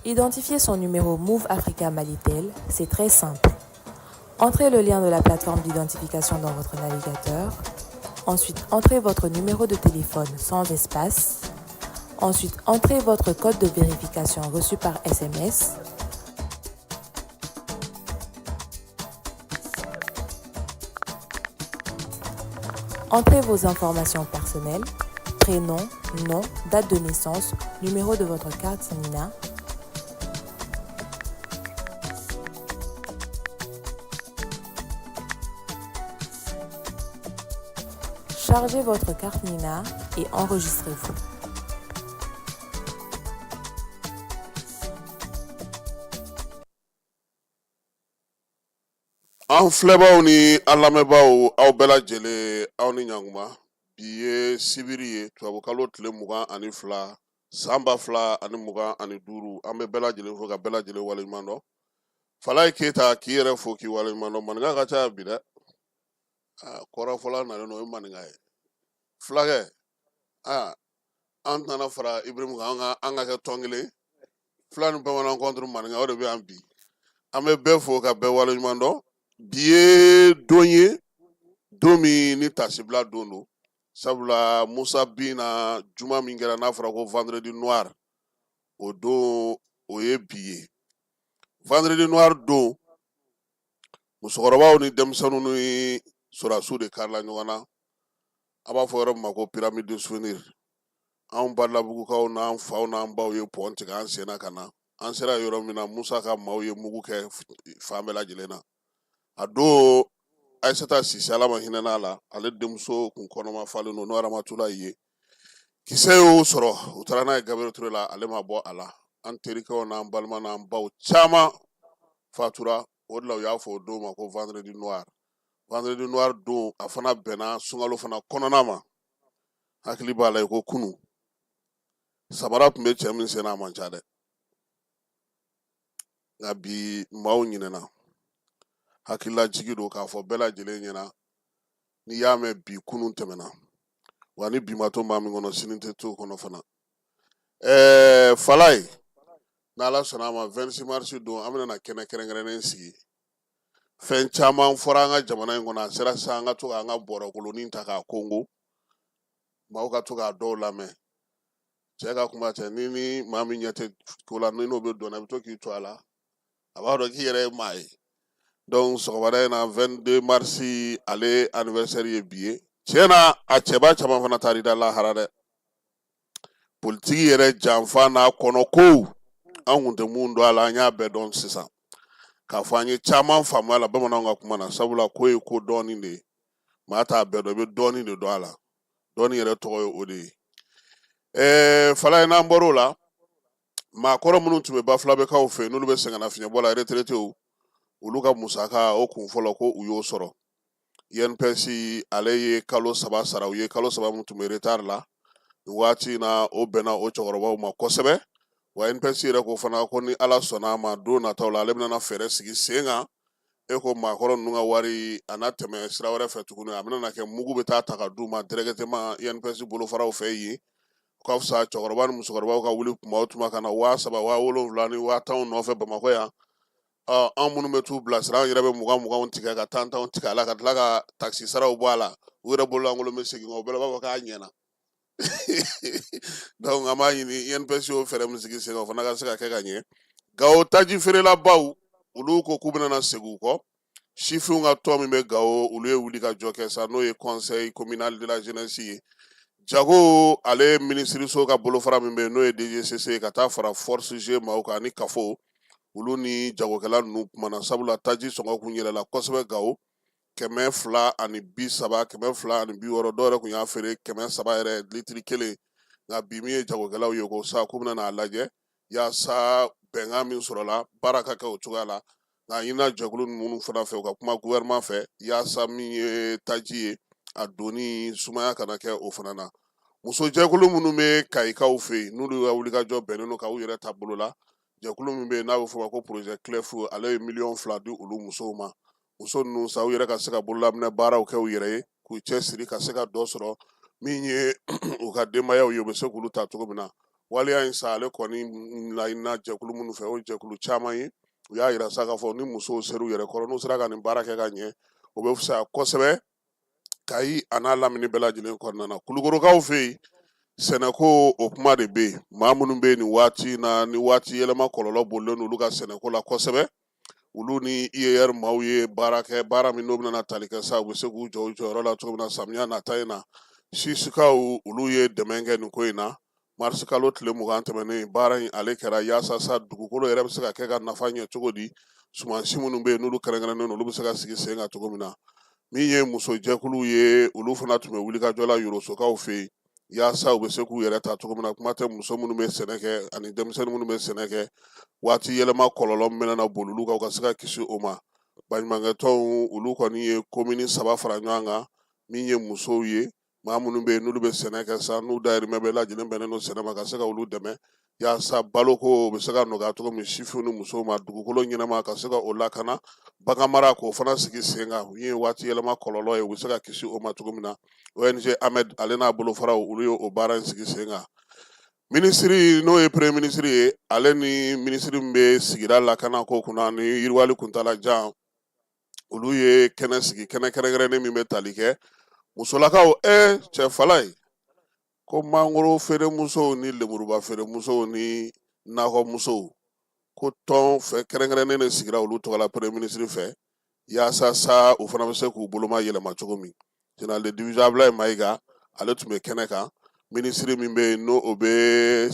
Identifier son numéro Move Africa Malitel, c'est très simple. Entrez le lien de la plateforme d'identification dans votre navigateur. Ensuite, entrez votre numéro de téléphone sans espace. Ensuite, entrez votre code de vérification reçu par SMS. Entrez vos informations personnelles, prénom, nom, date de naissance, numéro de votre carte Nina. Chargez votre carte Nina et enregistrez-vous. An filɛbaw ni an lamɛnbaaw aw bɛɛ lajɛlen aw ni ɲankuma bi ye sibiri ye tubabukalo tile 22 san 2025 an bɛ bɛɛ lajɛlen fo ka bɛɛ lajɛlen waleɲuman dɔn. Falaye Keyita k'i yɛrɛ fo k'i waleɲuman dɔn. Maninka ka ca bi dɛ. Kɔrɔfɔla nalen o ye maninka ye. Fulakɛ an tɛna fara Ibrim kan an ka kɛ tɔn kelen. Fula ni bamanan contre maninka o de bɛ yan bi. An bɛ bɛɛ fo ka bɛɛ waleɲuman dɔn. Bi ye don ye don min ni tasibila don don sabula Musa bin na juma min kɛra n'a fɔra ko vendredi noir o don o ye bi ye. Vendredi noir don musokɔrɔbaw ni denmisɛnninw ni sɔrɔdasiw de karila ɲɔgɔn na. A b'a fɔ yɔrɔ min ma ko pyramide de souvenir. Anw Badalabugukaw n'an faw n'an baw ye pɔn tigɛ an sen na ka na. An sera yɔrɔ min na Musa ka maaw ye mugu kɛ fan bɛɛ lajɛlen na. A don Aïssata Sise Ala ma hinɛ n'a la ale denmuso kun kɔnɔma falen don n'o Aramatulayi ye. Kisɛ y'o sɔrɔ u taara n'a ye Gabriel Ture la ale ma bɔ a la. An terikɛw n'an balima n'an baw caman fatura o de la u y'a fɔ o don ma ko vendredi noir. Vendredi noir don a fana bɛnna sunkalo fana kɔnɔna ma. Hakili b'a la ko kunu samara tun bɛ cɛ min sen na a man ca dɛ. Nka bi maaw ɲinɛna. Hakilila jigi don k'a fɔ bɛɛ lajɛlen ɲɛna n'i y'a mɛn bi kunun tɛmɛna wa ni bi ma to maa min kɔnɔ sini tɛ to kɔnɔ fana. Falaye n'Ala sɔnna a ma 26 mars don an bɛna kɛnɛ kɛrɛnkɛrɛnnen sigi. Fɛn caman fɔra an ka jamana in kɔnɔ a sera sisan an ka to k'an ka bɔrɔkolonin ta k'a kongo maaw ka to k'a dɔw lamɛn. Cɛ ka kuma cɛ ni maa min ɲɛ tɛ ko la ni n'o bɛ dɔn na i bɛ to k'i to a la a b'a dɔn k'i yɛrɛ ye maa ye. Donc sɔgɔmada in na 22 mars ale anniversaire ye bi ye. Tiɲɛ na a cɛba caman fana taar'i da lahara dɛ. Politiki yɛrɛ janfa n'a kɔnɔ kow an kun tɛ mun dɔn a la an y'a bɛɛ dɔn sisan. K'a fɔ an ye caman faamuya a la bamananw ka kuma na sabula ko ye ko dɔɔnin de ye. Maa t'a bɛɛ dɔn i bɛ dɔɔnin de dɔn a la. Dɔɔnin yɛrɛ tɔgɔ ye o de ye. Falaye n'an bɔr'o la maakɔrɔ minnu tun bɛ Bafulabekaw fɛ n'olu bɛ sɛgɛnnafiɲɛbɔ la retraités olu ka musaka o kun fɔlɔ ko u y'o sɔrɔ. INPS ale ye kalo 3 sara u ye kalo 3 min tun bɛ retard la. Nin waati in na o bɛnna o cɛkɔrɔbaw ma kosɛbɛ. Wa INPS yɛrɛ ko fana ko ni Ala sɔnna a ma don nataw la ale bɛna fɛɛrɛ sigi sen kan. Ko maakɔrɔ ninnu ka wari a na tɛmɛ sira wɛrɛ fɛ tuguni a bɛna kɛ mugu bɛ taa ta ka d'u ma directement INPS bolofaraw fɛ yen. Ka fisa cɛkɔrɔba ni musokɔrɔbaw ka wuli tuma o tuma ka na 7,000 7,700 ni 10,000 nɔfɛ Bamakɔ yan. An minnu bɛ t'u bilasira an yɛrɛ bɛ 20,000 tigɛ ka 10,000 tigɛ a la ka tila ka taxi saraw bɔ a la u yɛrɛ bololankolon bɛ segin o bɛɛ la u b'a fɔ k'a ɲɛna. Donc an b'a ɲini INPS y'o fɛɛrɛ min sigi sen kan o fana ka se ka kɛ ka ɲɛ. Gawo taji feerelabaw olu ko k'u bɛna segin u kɔ. Sifinw ka tɔn min bɛ Gawo olu ye wuli ka jɔ kɛ sa n'o ye conseil communal de la jeunesse ye. jago ale ministre so ka bolofara min bɛ n'o ye DGCC ka taa fara force G maaw kan ani kafo olu ni jagokɛla ninnu kumana sabula taji sɔngɔ kun yɛlɛla kosɛbɛ Gawo 230 260 dɔw yɛrɛ kun y'a feere 300 yɛrɛ litiri kelen nka bi min ye jagokɛlaw ye ko sa k'u bɛna n'a lajɛ yaasa bɛnkan min sɔrɔla baara ka kɛ o cogoya la nka ɲinina jɛkulu minnu fana fɛ u ka kuma gouvernement fɛ yaasa min ye taji ye a donni sumaya kana kɛ o fana na muso jɛkulu minnu bɛ kayikaw fɛ yen n'olu ka wulikajɔ bɛnnen don k'u yɛrɛ ta bolo la jɛkulu min bɛ yen n'a bɛ fɔ o ma ko projet CLEF ale ye 2 miliyɔn di olu musow ma muso ninnu sa u yɛrɛ ka se ka bololaminɛ baaraw kɛ u yɛrɛ ye k'u cɛsiri ka se ka dɔ sɔrɔ min ye u ka denbayaw ye u bɛ se k'olu ta cogo min na waleya in sa ale kɔni laɲinina jɛkulu minnu fɛ o ye jɛkulu caman ye u y'a yira sa k'a fɔ ni musow sera u yɛrɛ kɔrɔ n'u sera ka nin baara kɛ ka ɲɛ o bɛ fisaya kosɛbɛ Kayi a n'a lamini bɛɛ lajɛlen kɔnɔna na Kulukorokaw fɛ yen sɛnɛko o kuma de bɛ yen maa minnu bɛ yen nin waati na ni waati yɛlɛma kɔlɔlɔ bolilen n'olu ka sɛnɛko la kosɛbɛ olu ni IER maaw ye baara kɛ baara min n'o bɛna tali kɛ sa u bɛ se k'u jɔ u jɔyɔrɔ la cogo min na samiya nata in na sisikaw olu ye dɛmɛ kɛ nin ko in na marisi kalo tile 20 tɛmɛnen baara in ale kɛra yaasa sa dugukolo yɛrɛ bɛ se ka kɛ ka nafa ɲɛ cogo di sumansi minnu bɛ yen n'olu kɛrɛnkɛrɛnnen don olu bɛ se ka sigi sen kan cogo min na min ye muso jɛkulu ye olu fana tun bɛ wulikajɔ la yorosokaw fɛ yen yaasa u bɛ se k'u yɛrɛ ta cogo min na kuma tɛ muso minnu bɛ sɛnɛ kɛ ani denmisɛnnin minnu bɛ sɛnɛ kɛ waati yɛlɛma kɔlɔlɔ min na boli olu kan u ka se ka kisi o ma baɲumankɛtɔnw olu kɔni ye komini 3 fara ɲɔgɔn kan min ye musow ye maa minnu bɛ yen n'olu bɛ sɛnɛ kɛ sa n'u dayirimɛ bɛɛ lajɛlen bɛnnen don sɛnɛ ma ka se ka olu dɛmɛ yaasa baloko bɛ se ka nɔgɔya cogo min sifinw ni musow ma dugukolo ɲɛnama ka se ka o lakana bagan mara k'o fana sigi sen kan u ye waati yɛlɛma kɔlɔlɔ ye u bɛ se ka kisi o ma cogo min na ONG AMED ale n'a bolofaraw olu ye o baara in sigi sen kan minisiri n'o ye premier ministre ye ale ni minisiri min bɛ sigira lakana ko kunna ni yiriwali kuntalajan olu ye kɛnɛ sigi kɛnɛ kɛrɛnkɛrɛnnen min bɛ tali kɛ musolakaw cɛ fala ye ko mangoro feere musow ni lemuruba feere musow ni nakɔ musow ko tɔn fɛ kɛrɛnkɛrɛnnen de sigira olu tɔgɔ la premier ministre fɛ yaasa sa u fana bɛ se k'u boloma yɛlɛma cogo min général de division Ablaye Mayiga ale tun bɛ kɛnɛ kan minisiri min bɛ yen n'o o bɛ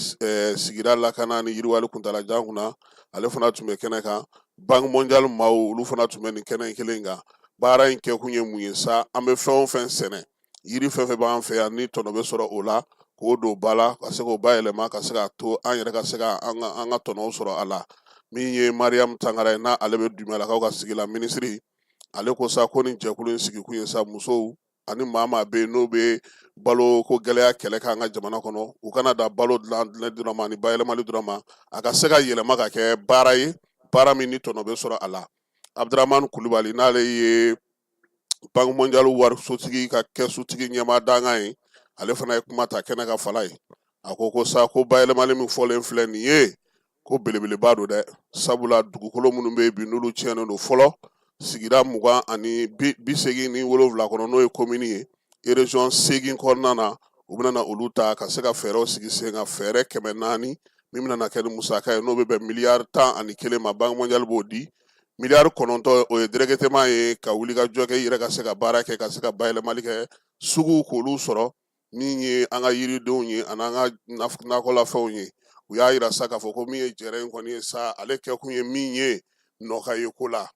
sigira lakana ni yiriwali kuntalajan kunna ale fana tun bɛ kɛnɛ kan banque mondiale maaw olu fana tun bɛ nin kɛnɛ in kelen kan baara in kɛkun ye mun ye sa an bɛ fɛn o fɛn sɛnɛ yiri fɛn fɛn b'an fɛ yan ni tɔnɔ bɛ sɔrɔ o la k'o don ba la ka se k'o bayɛlɛma ka se k'a to an yɛrɛ ka se ka an ka tɔnɔw sɔrɔ a la min ye Mariam Tangara ye n'ale bɛ Dumɛlakaw ka sigi la minisiri ale ko sa ko nin jɛkulu in sigi kun ye sa musow ani maa bɛ yen n'o bɛ balo ko gɛlɛya kɛlɛ k'an ka jamana kɔnɔ u kana da balo dilan dɔrɔn ma ani bayɛlɛmali dɔrɔn ma a ka se ka yɛlɛma ka kɛ baara ye baara min ni tɔnɔ bɛ sɔrɔ a la Abdramani Kulibali n'ale ye banque mondiale warisotigi ka kɛsutigi ɲɛmaa dankan ye ale fana ye kuma ta kɛnɛ ka fala ye a ko sa ko bayɛlɛmali min fɔlen filɛ nin ye ko belebeleba don dɛ sabula dugukolo minnu bɛ yen bi n'olu tiɲɛnen don fɔlɔ sigida 20 ani 87 kɔnɔ n'o ye komini ye région 8 kɔnɔna na u bɛna olu ta ka se ka fɛɛrɛw sigi sen kan fɛɛrɛ 400 min bɛna kɛ ni musaka ye n'o bɛ bɛn miliyari 11 ma banque mondiale b'o di miliyari 9 o ye directement ye ka wulikajɔ kɛ i yɛrɛ ka se ka baara kɛ ka se ka bayɛlɛmali kɛ suguw k'olu sɔrɔ min ye an ka yiridenw ye ani an ka nakɔlafɛnw ye u y'a yira sa k'a fɔ ko min ye jɛrɛ in kɔni ye sa ale kɛkun ye min ye nɔgɔya ye ko la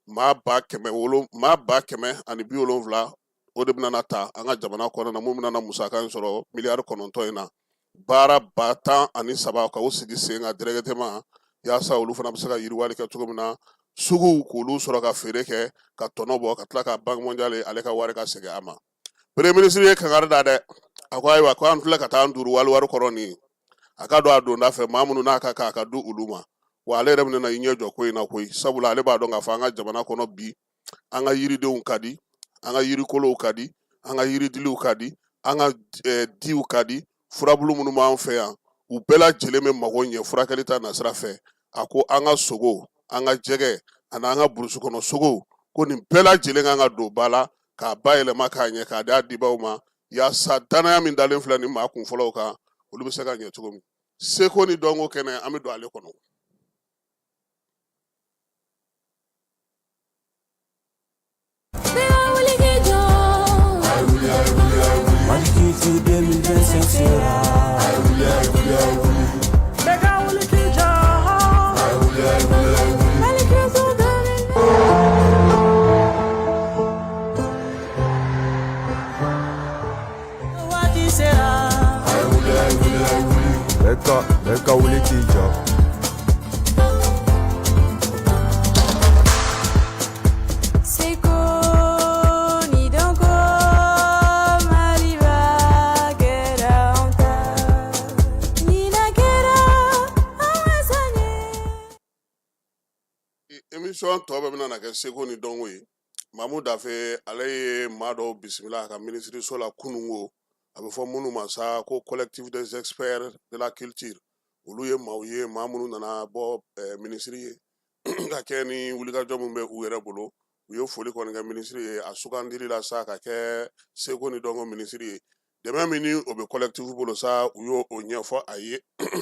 maa ba kɛmɛ ani 70 o de bɛna ta an ka jamana kɔnɔna na mun bɛna musaka in sɔrɔ miliyari 9 in na baara 13 ka o sigi sen kan directement yaasa olu fana bɛ se ka yiriwali kɛ cogo min na suguw k'olu sɔrɔ ka feere kɛ ka tɔnɔ bɔ ka tila ka banque mondiale ale ka wari ka segin a ma premier ministre ye kangari da dɛ a ko ayiwa ko an filɛ ka taa an duuru wari kɔrɔ nin a ka don a donda fɛ maa minnu n'a ka kan a ka di olu ma wa ale yɛrɛ bɛna i ɲɛ jɔ ko in na koyi sabula ale b'a dɔn k'a fɔ an ka jamana kɔnɔ bi an ka yiridenw ka di an ka yirikolow ka di an ka yiridiliw ka di an ka diw ka di furabulu minnu b'an fɛ yan u bɛɛ lajɛlen bɛ mago ɲɛ furakɛli ta nasira fɛ a ko an ka sogo an ka jɛgɛ ani an ka burusi kɔnɔ sogo ko nin bɛɛ lajɛlen kan ka don ba la k'a bayɛlɛma k'a ɲɛ k'a d'a dibaw ma yaasa danaya min dalen filɛ nin maa kunfɔlɔw kan olu bɛ se ka ɲɛ cogo min seko ni dɔnko kɛnɛ an bɛ don ale kɔnɔ. Maliki 2020 sera. Eka wuli kija. Seko ni dongo mariba kera onta ni na kera amazanye. Émission tɔ bɛ bɛna na kɛ seko ni dɔnko ye Mamu Dafe ale ye maa dɔw bisimila ka ministre la kunungo a bɛ fɔ minnu ma sa ko collectif des experts de la culture olu ye maaw ye maa minnu nana bɔ ministre ye ka kɛ ni wulikajɔ min bɛ u yɛrɛ bolo u ye foli kɔni kɛ ministre ye a sugandili la sa ka kɛ seko ni dɔnko ministre ye dɛmɛ min ni o bɛ collectif bolo sa u y'o ɲɛfɔ a ye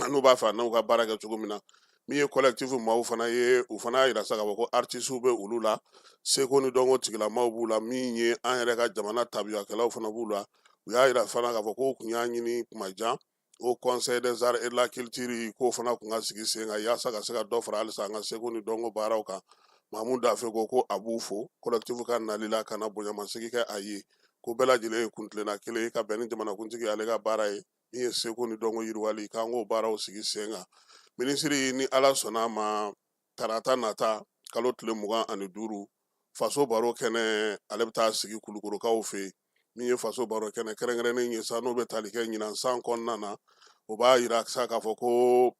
n'u b'a fɛ n'u ka baara kɛ cogo min na min ye collectif maaw fana ye u fana y'a yira sa k'a fɔ ko artistes bɛ olu la seko ni dɔnko tigilamaw b'u la min ye an yɛrɛ ka jamana tabiyakɛlaw fana b'u la u y'a yira fana k'a fɔ ko tun y'a ɲini kuma jan o conseil des arts et de la culture k'o fana tun ka sigi sen kan yaasa ka se ka dɔ fara halisa an ka seko ni dɔnko baaraw kan Mamu Dafe ko a b'u fo collectif ka nali la ka na bonyamasegi kɛ a ye ko bɛɛ lajɛlen ye kuntilenna kelen ye ka bɛn ni jamanakuntigi ale ka baara ye min ye seko ni dɔnko yiriwali k'an k'o baaraw sigi sen kan ministre ni ala sɔnna a ma tarata nata kalo tile 25 faso baro kɛnɛ ale bɛ taa sigi kulukorokaw fɛ min ye faso baro kɛnɛ kɛrɛnkɛrɛnnen ye sa n'o bɛ tali kɛ ɲinan san kɔnɔna na o b'a yira sa k'a fɔ ko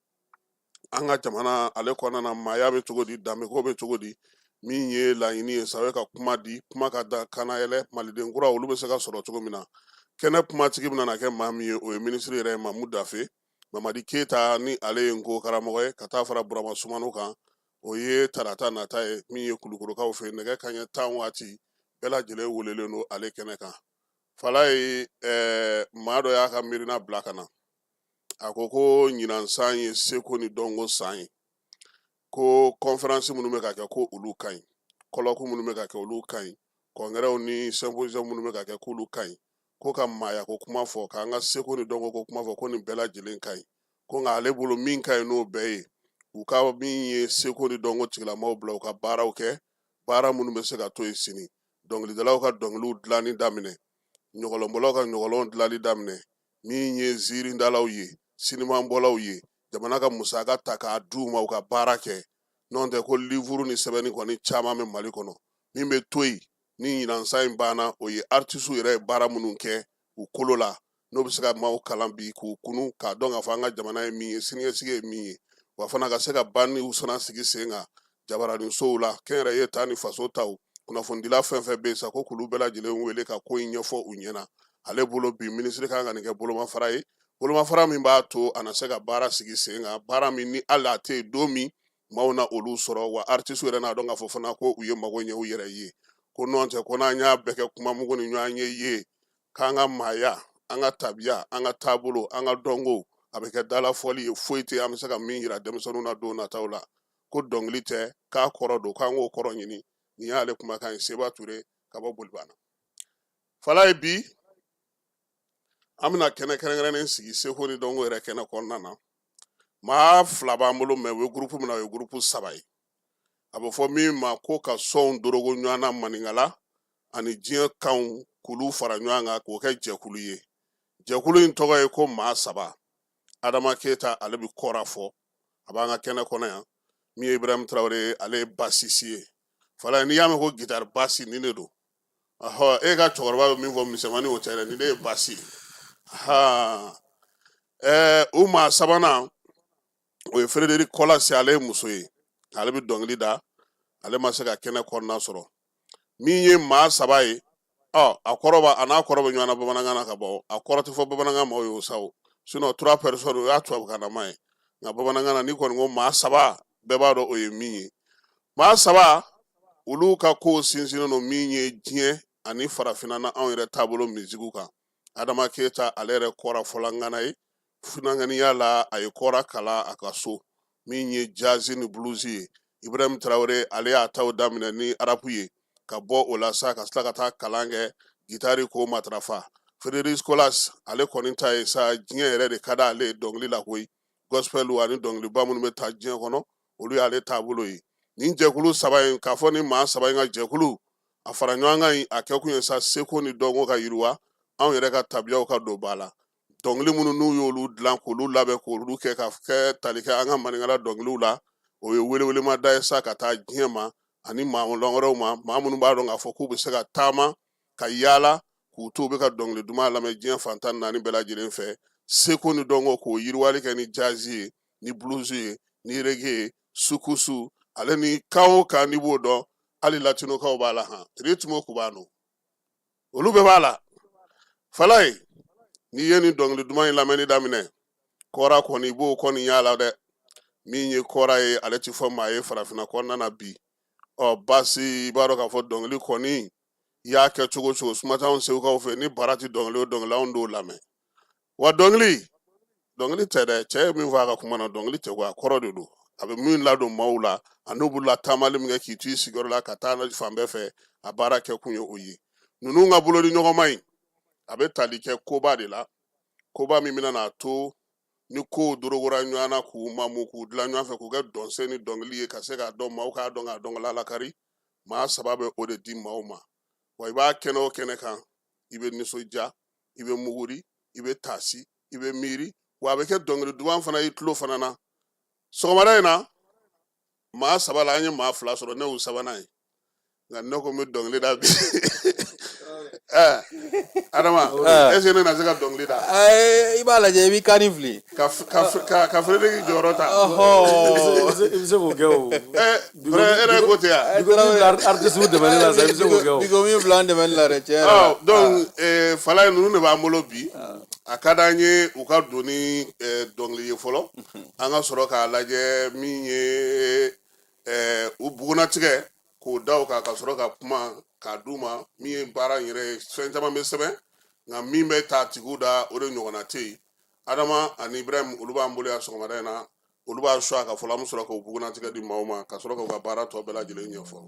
an ka jamana ale kɔnɔna na maaya bɛ cogo di danbeko bɛ cogo di min ye laɲini ye sa o ye ka kuma di kuma ka da kana yɛlɛ maliden kura olu bɛ se ka sɔrɔ cogo min na kɛnɛ kumatigi bɛna na kɛ maa min ye o ye ministre yɛrɛ ye Mamu Dafe Mamadi Keita ni ale ye nko karamɔgɔ ye ka taa fara Burama Sumano kan o ye tarata nata ye min ye kulukorokaw fɛ nɛgɛ kanɲɛ 10 waati bɛɛ lajɛlen welelen don ale kɛnɛ kan fala ye maa dɔ y'a ka miirina bila ka na a ko ɲinan san ye seko ni dɔnko san ye ko conférence minnu bɛ ka kɛ ko olu ka ɲi colloque minnu bɛ ka kɛ olu ka ɲi congrès ni symposium minnu bɛ ka kɛ k'olu ka ɲi ko ka maaya ko kuma fɔ k'an ka seko ni dɔnko ko kuma fɔ ko nin bɛɛ lajɛlen ka ɲi ko nka ale bolo min ka ɲi n'o bɛɛ ye u ka min ye seko ni dɔnko tigilamaw bila u ka baaraw kɛ baara minnu bɛ se ka to yen sini dɔnkilidalaw ka dɔnkiliw dilanni daminɛ ɲɔgɔlɔnbɔlaw ka ɲɔgɔlɔn dilanni daminɛ min ye ziirindalaw ye sinimabɔlaw ye jamana ka musaka ta k'a d'u ma u ka baara kɛ n'o tɛ ko livre ni sɛbɛnni kɔni caman bɛ Mali kɔnɔ min bɛ to yen ni ɲinansan in banna o ye artistes yɛrɛ ye baara minnu kɛ u kolo la n'o bɛ se ka maaw kalan bi k'u kunu k'a dɔn k'a fɔ an ka jamana ye min ye siniɲɛsigi ye min ye wa fana ka se ka banniw fana sigi sen kan jabaranisow la kɛnyɛrɛye ta ni faso taw kunnafonidila fɛn fɛn bɛ yen sa ko k'olu bɛɛ lajɛlen wele ka ko in ɲɛfɔ u ɲɛna ale bolo bi ministre kan ka nin kɛ bolomafara ye bolomafara min b'a to a na se ka baara sigi sen kan baara min ni hali a tɛ yen don min maaw na olu sɔrɔ wa artistes yɛrɛ n'a dɔn k'a fɔ fana ko u ye mago ɲɛ u yɛrɛ ye ko n'o tɛ ko n'an y'a bɛɛ kɛ kuma mugu ni ɲɔgɔn ye k'an ka maaya an ka tabiya an ka taabolo an ka dɔnko a bɛ kɛ dalafɔli ye foyi tɛ an bɛ se ka min yira denmisɛnninw na don nataw la ko dɔnkili tɛ k'a kɔrɔ don k'an k'o kɔrɔ ɲini nin y'ale kumakan ye Seba Ture ka bɔ Bolibana fala ye bi an bɛna kɛnɛ kɛrɛnkɛrɛnnen sigi seko ni dɔnko yɛrɛ kɛnɛ kɔnɔna na maa 2 b'an bolo mɛ o ye groupe min na o ye groupe 3 ye a bɛ fɔ min ma ko ka sɔnw dorogo ɲɔgɔn na maninkala ani diɲɛ kanw k'olu fara ɲɔgɔn kan k'o kɛ jɛkulu ye jɛkulu in tɔgɔ ye ko maa 3 Adama Keita ale bɛ kɔra fɔ a b'an ka kɛnɛ kɔnɔ yan min ye Ibrahim Traoré ale ye basisi ye fala n'i y'a mɛn ko guitare basi nin de don e ka cɛkɔrɔba bɛ min fɔ misɛnmanin o tɛ dɛ nin de ye basi o maa 3nan o ye Frédéric Kɔlasi ale ye muso ye ale bɛ dɔnkili da ale ma se ka kɛnɛ kɔnɔna sɔrɔ min ye maa 3 ye a kɔrɔ a n'a kɔrɔ bɛ ɲɔgɔn na bamanankan na ka bɔ a kɔrɔ tɛ fɔ bamanankan ma o ye o sa o sinon 3 personnes o y'a tubabukanama ye nka bamanankan na ni kɔni ko maa 3 bɛɛ b'a dɔn o ye min ye maa 3 olu ka kow sinsinnen don min ye diɲɛ ani farafinna na anw yɛrɛ taabolo musique kan Adama Keita ale yɛrɛ kɔra fɔlangana ye funanganiya la a ye kɔra kala a ka so min ye jazz ni blues ye Ibrahim Traoré ale y'a taw daminɛ ni arabu ye ka bɔ o la sa ka tila ka taa kalan kɛ gitari ko matarafa Frédéric Kɔlasi ale kɔni ta ye sa diɲɛ yɛrɛ de ka d'ale ye dɔnkili la koyi gospel ani dɔnkiliba minnu bɛ ta diɲɛ kɔnɔ olu y'ale taabolo ye nin jɛkulu 3 in k'a fɔ ni maa 3 in ka jɛkulu a fara ɲɔgɔn kan a kɛ kun ye sa seko ni dɔnko ka yiriwa anw yɛrɛ ka tabiyaw ka don ba la dɔngili minnu n'u y'olu dilan k'olu labɛn k'olu kɛ ka kɛ tali kɛ an ka maninkala dɔngiliw la o ye welewelema da ye sa ka taa diɲɛ ma ani maa wɛrɛw ma maa minnu b'a dɔn k'a fɔ k'u bɛ se ka taama ka yaala k'u to u bɛ ka dɔngili duman lamɛn diɲɛ fan 14 bɛɛ lajɛlen fɛ seko ni dɔnko k'o yiriwali kɛ ni jazz ye ni blues ye ni reggae ye sukusu ale ni kan o kan n'i b'o dɔn hali latinokaw b'a la han ritmo cubano olu bɛɛ b'a la Falaye n'i ye nin dɔngili duman in lamɛnni daminɛ kɔra kɔni i b'o kɔni y'a la dɛ min ye kɔra ye ale ti fɔ maa ye farafinna kɔnɔna na bi basi i b'a dɔn k'a fɔ dɔngili kɔni i y'a kɛ cogo o cogo sumatanw segukaw fɛ ni bara ti dɔngili o dɔngili anw t'o lamɛn wa dɔngili tɛ dɛ cɛ ye min fɔ a ka kuma na dɔngili tɛ ko a kɔrɔ de don a bɛ min ladon maaw la a n'u b'u la taamali min kɛ k'i to i sigiyɔrɔ la ka taa fan bɛɛ fɛ a baara kɛ kun ye o ye ninnu ka bolo ni ɲɔgɔnma in a bɛ tali kɛ koba de la koba min bɛna n'a to ni kow dorogora ɲɔgɔn na k'u mamu k'u dilan ɲɔgɔn fɛ k'u kɛ dɔnsen ni dɔngili ye ka se k'a dɔn maaw k'a dɔn k'a dɔn ka lakari maa saba bɛ o de di maaw ma wa i b'a kɛnɛ o kɛnɛ kan i bɛ nisɔndiya i bɛ muguri i bɛ taasi i bɛ miiri wa a bɛ kɛ dɔngili duman fana i tulo fana na sɔgɔmada in na maa saba la an ye maa 2 sɔrɔ ne y'u sabanan ye nka ne ko n bɛ dɔngili da bi Adama est-ce que ne na se ka dɔngili da i b'a lajɛ i b'i kan fili ka Frederick jɔyɔrɔ ta I bɛ se k'o kɛ o. vrai e yɛrɛ ko ten yan Artiste dɛmɛ la sa i bɛ se k'o kɛ o. Biko min bila an dɛmɛ la dɛ tiɲɛ yɛrɛ donc Falaye ninnu de b'an bolo bi a ka d'an ye u ka don ni dɔngili ye fɔlɔ an ka sɔrɔ k'a lajɛ min ye u bugunatigɛ k'o da o kan ka sɔrɔ ka kuma k'a d'u ma min ye baara in yɛrɛ ye fɛn caman bɛ sɛbɛn nka min bɛ ta tigiw da o de ɲɔgɔnna tɛ yen Adama ani Ibrahim olu b'an bolo yan sɔgɔmada in na olu b'a choix ka fɔlɔ an bɛ sɔrɔ k'o bugunatigɛ di maaw ma ka sɔrɔ k'u ka baara tɔ bɛɛ lajɛlen ɲɛfɔ.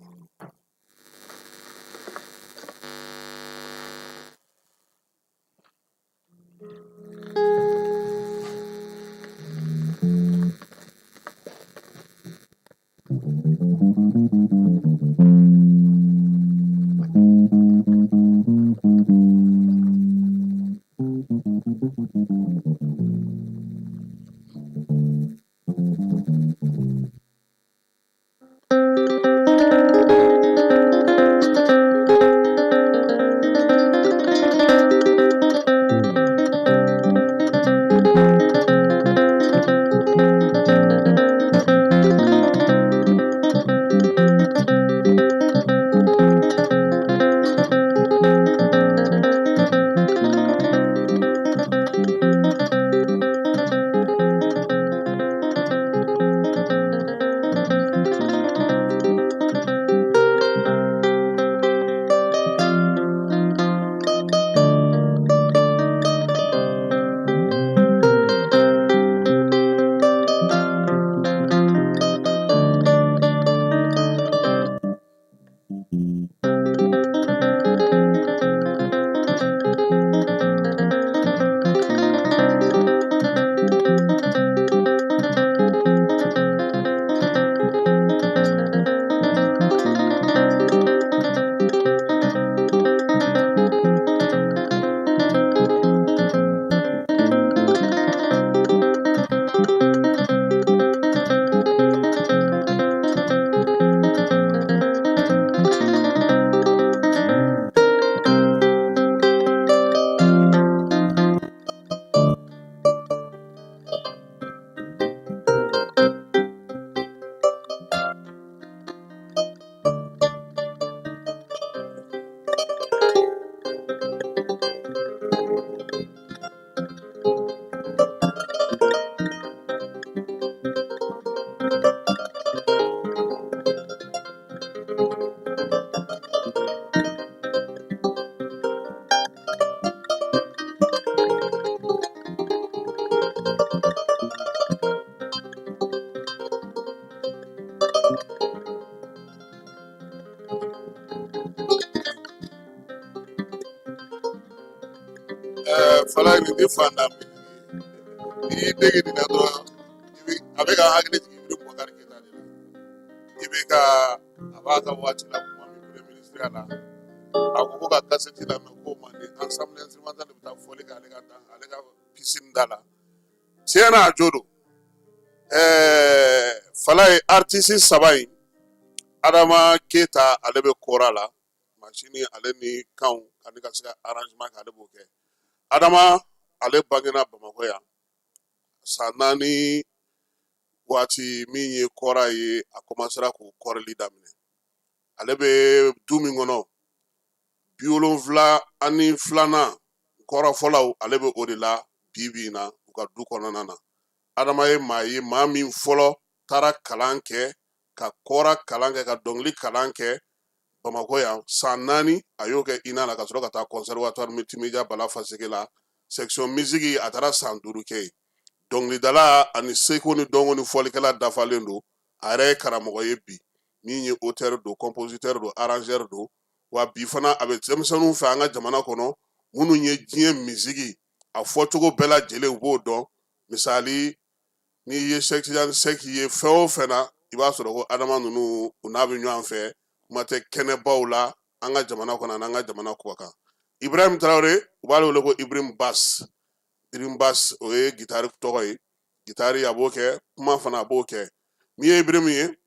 Falaye nin tɛ fantan n'i y'i dege nin na dɔrɔn a bɛ ka hakili jigin Ibrim Boubacar Keïta de la i bɛ ka a b'a ka waati la kuma min premier ministre la a ko ka cassette lamɛn k'o man di ensemble instrumental de bɛ taa fɔli kɛ ale ka kisi ni da la tiɲɛ na a jo don fala ye artiste saba in Adama Keita ale bɛ kora la machine ale ni kanw ani ka se ka arrangement kɛ ale b'o kɛ Adama ale bangena Bamakɔ yan san 4 waati min ye kora ye a commencera k'o kɔrɔli daminɛ ale bɛ du min kɔnɔ 70 ani 2nan kɔrɔ fɔlɔw ale bɛ o de la bi na u ka du kɔnɔna na Adama ye maa min fɔlɔ taara kalan kɛ ka kora kalan kɛ ka dɔnkili kalan kɛ Bamakɔ yan san 4 a y'o kɛ INA la ka sɔrɔ ka taa conservatoire multimédia Bala Faseke la section musique a taara san 5 kɛ yen dɔnkilidala ani seko ni dɔnko ni fɔlikɛla dafalen don a yɛrɛ ye karamɔgɔ ye bi min ye auteur don compositeur don arrangeur don wa bi fana a bɛ denmisɛnninw fɛ an ka jamana kɔnɔ minnu ye diɲɛ musique a fɔcogo bɛɛ lajɛlen u b'o dɔn misali n'i ye Cheikh Tidiane Seck ye fɛn o fɛn na i b'a sɔrɔ ko Adama ninnu u n'a bɛ ɲɔgɔn fɛ kuma tɛ kɛnɛbaw la an ka jamana kɔnɔ n'an ka jamana kɔ kan Ibrahim Traoré u b'ale wele ko Ibrahim Bass o ye guitare tɔgɔ ye guitare a b'o kɛ kuma fana a b'o kɛ min ye Ibrahim ye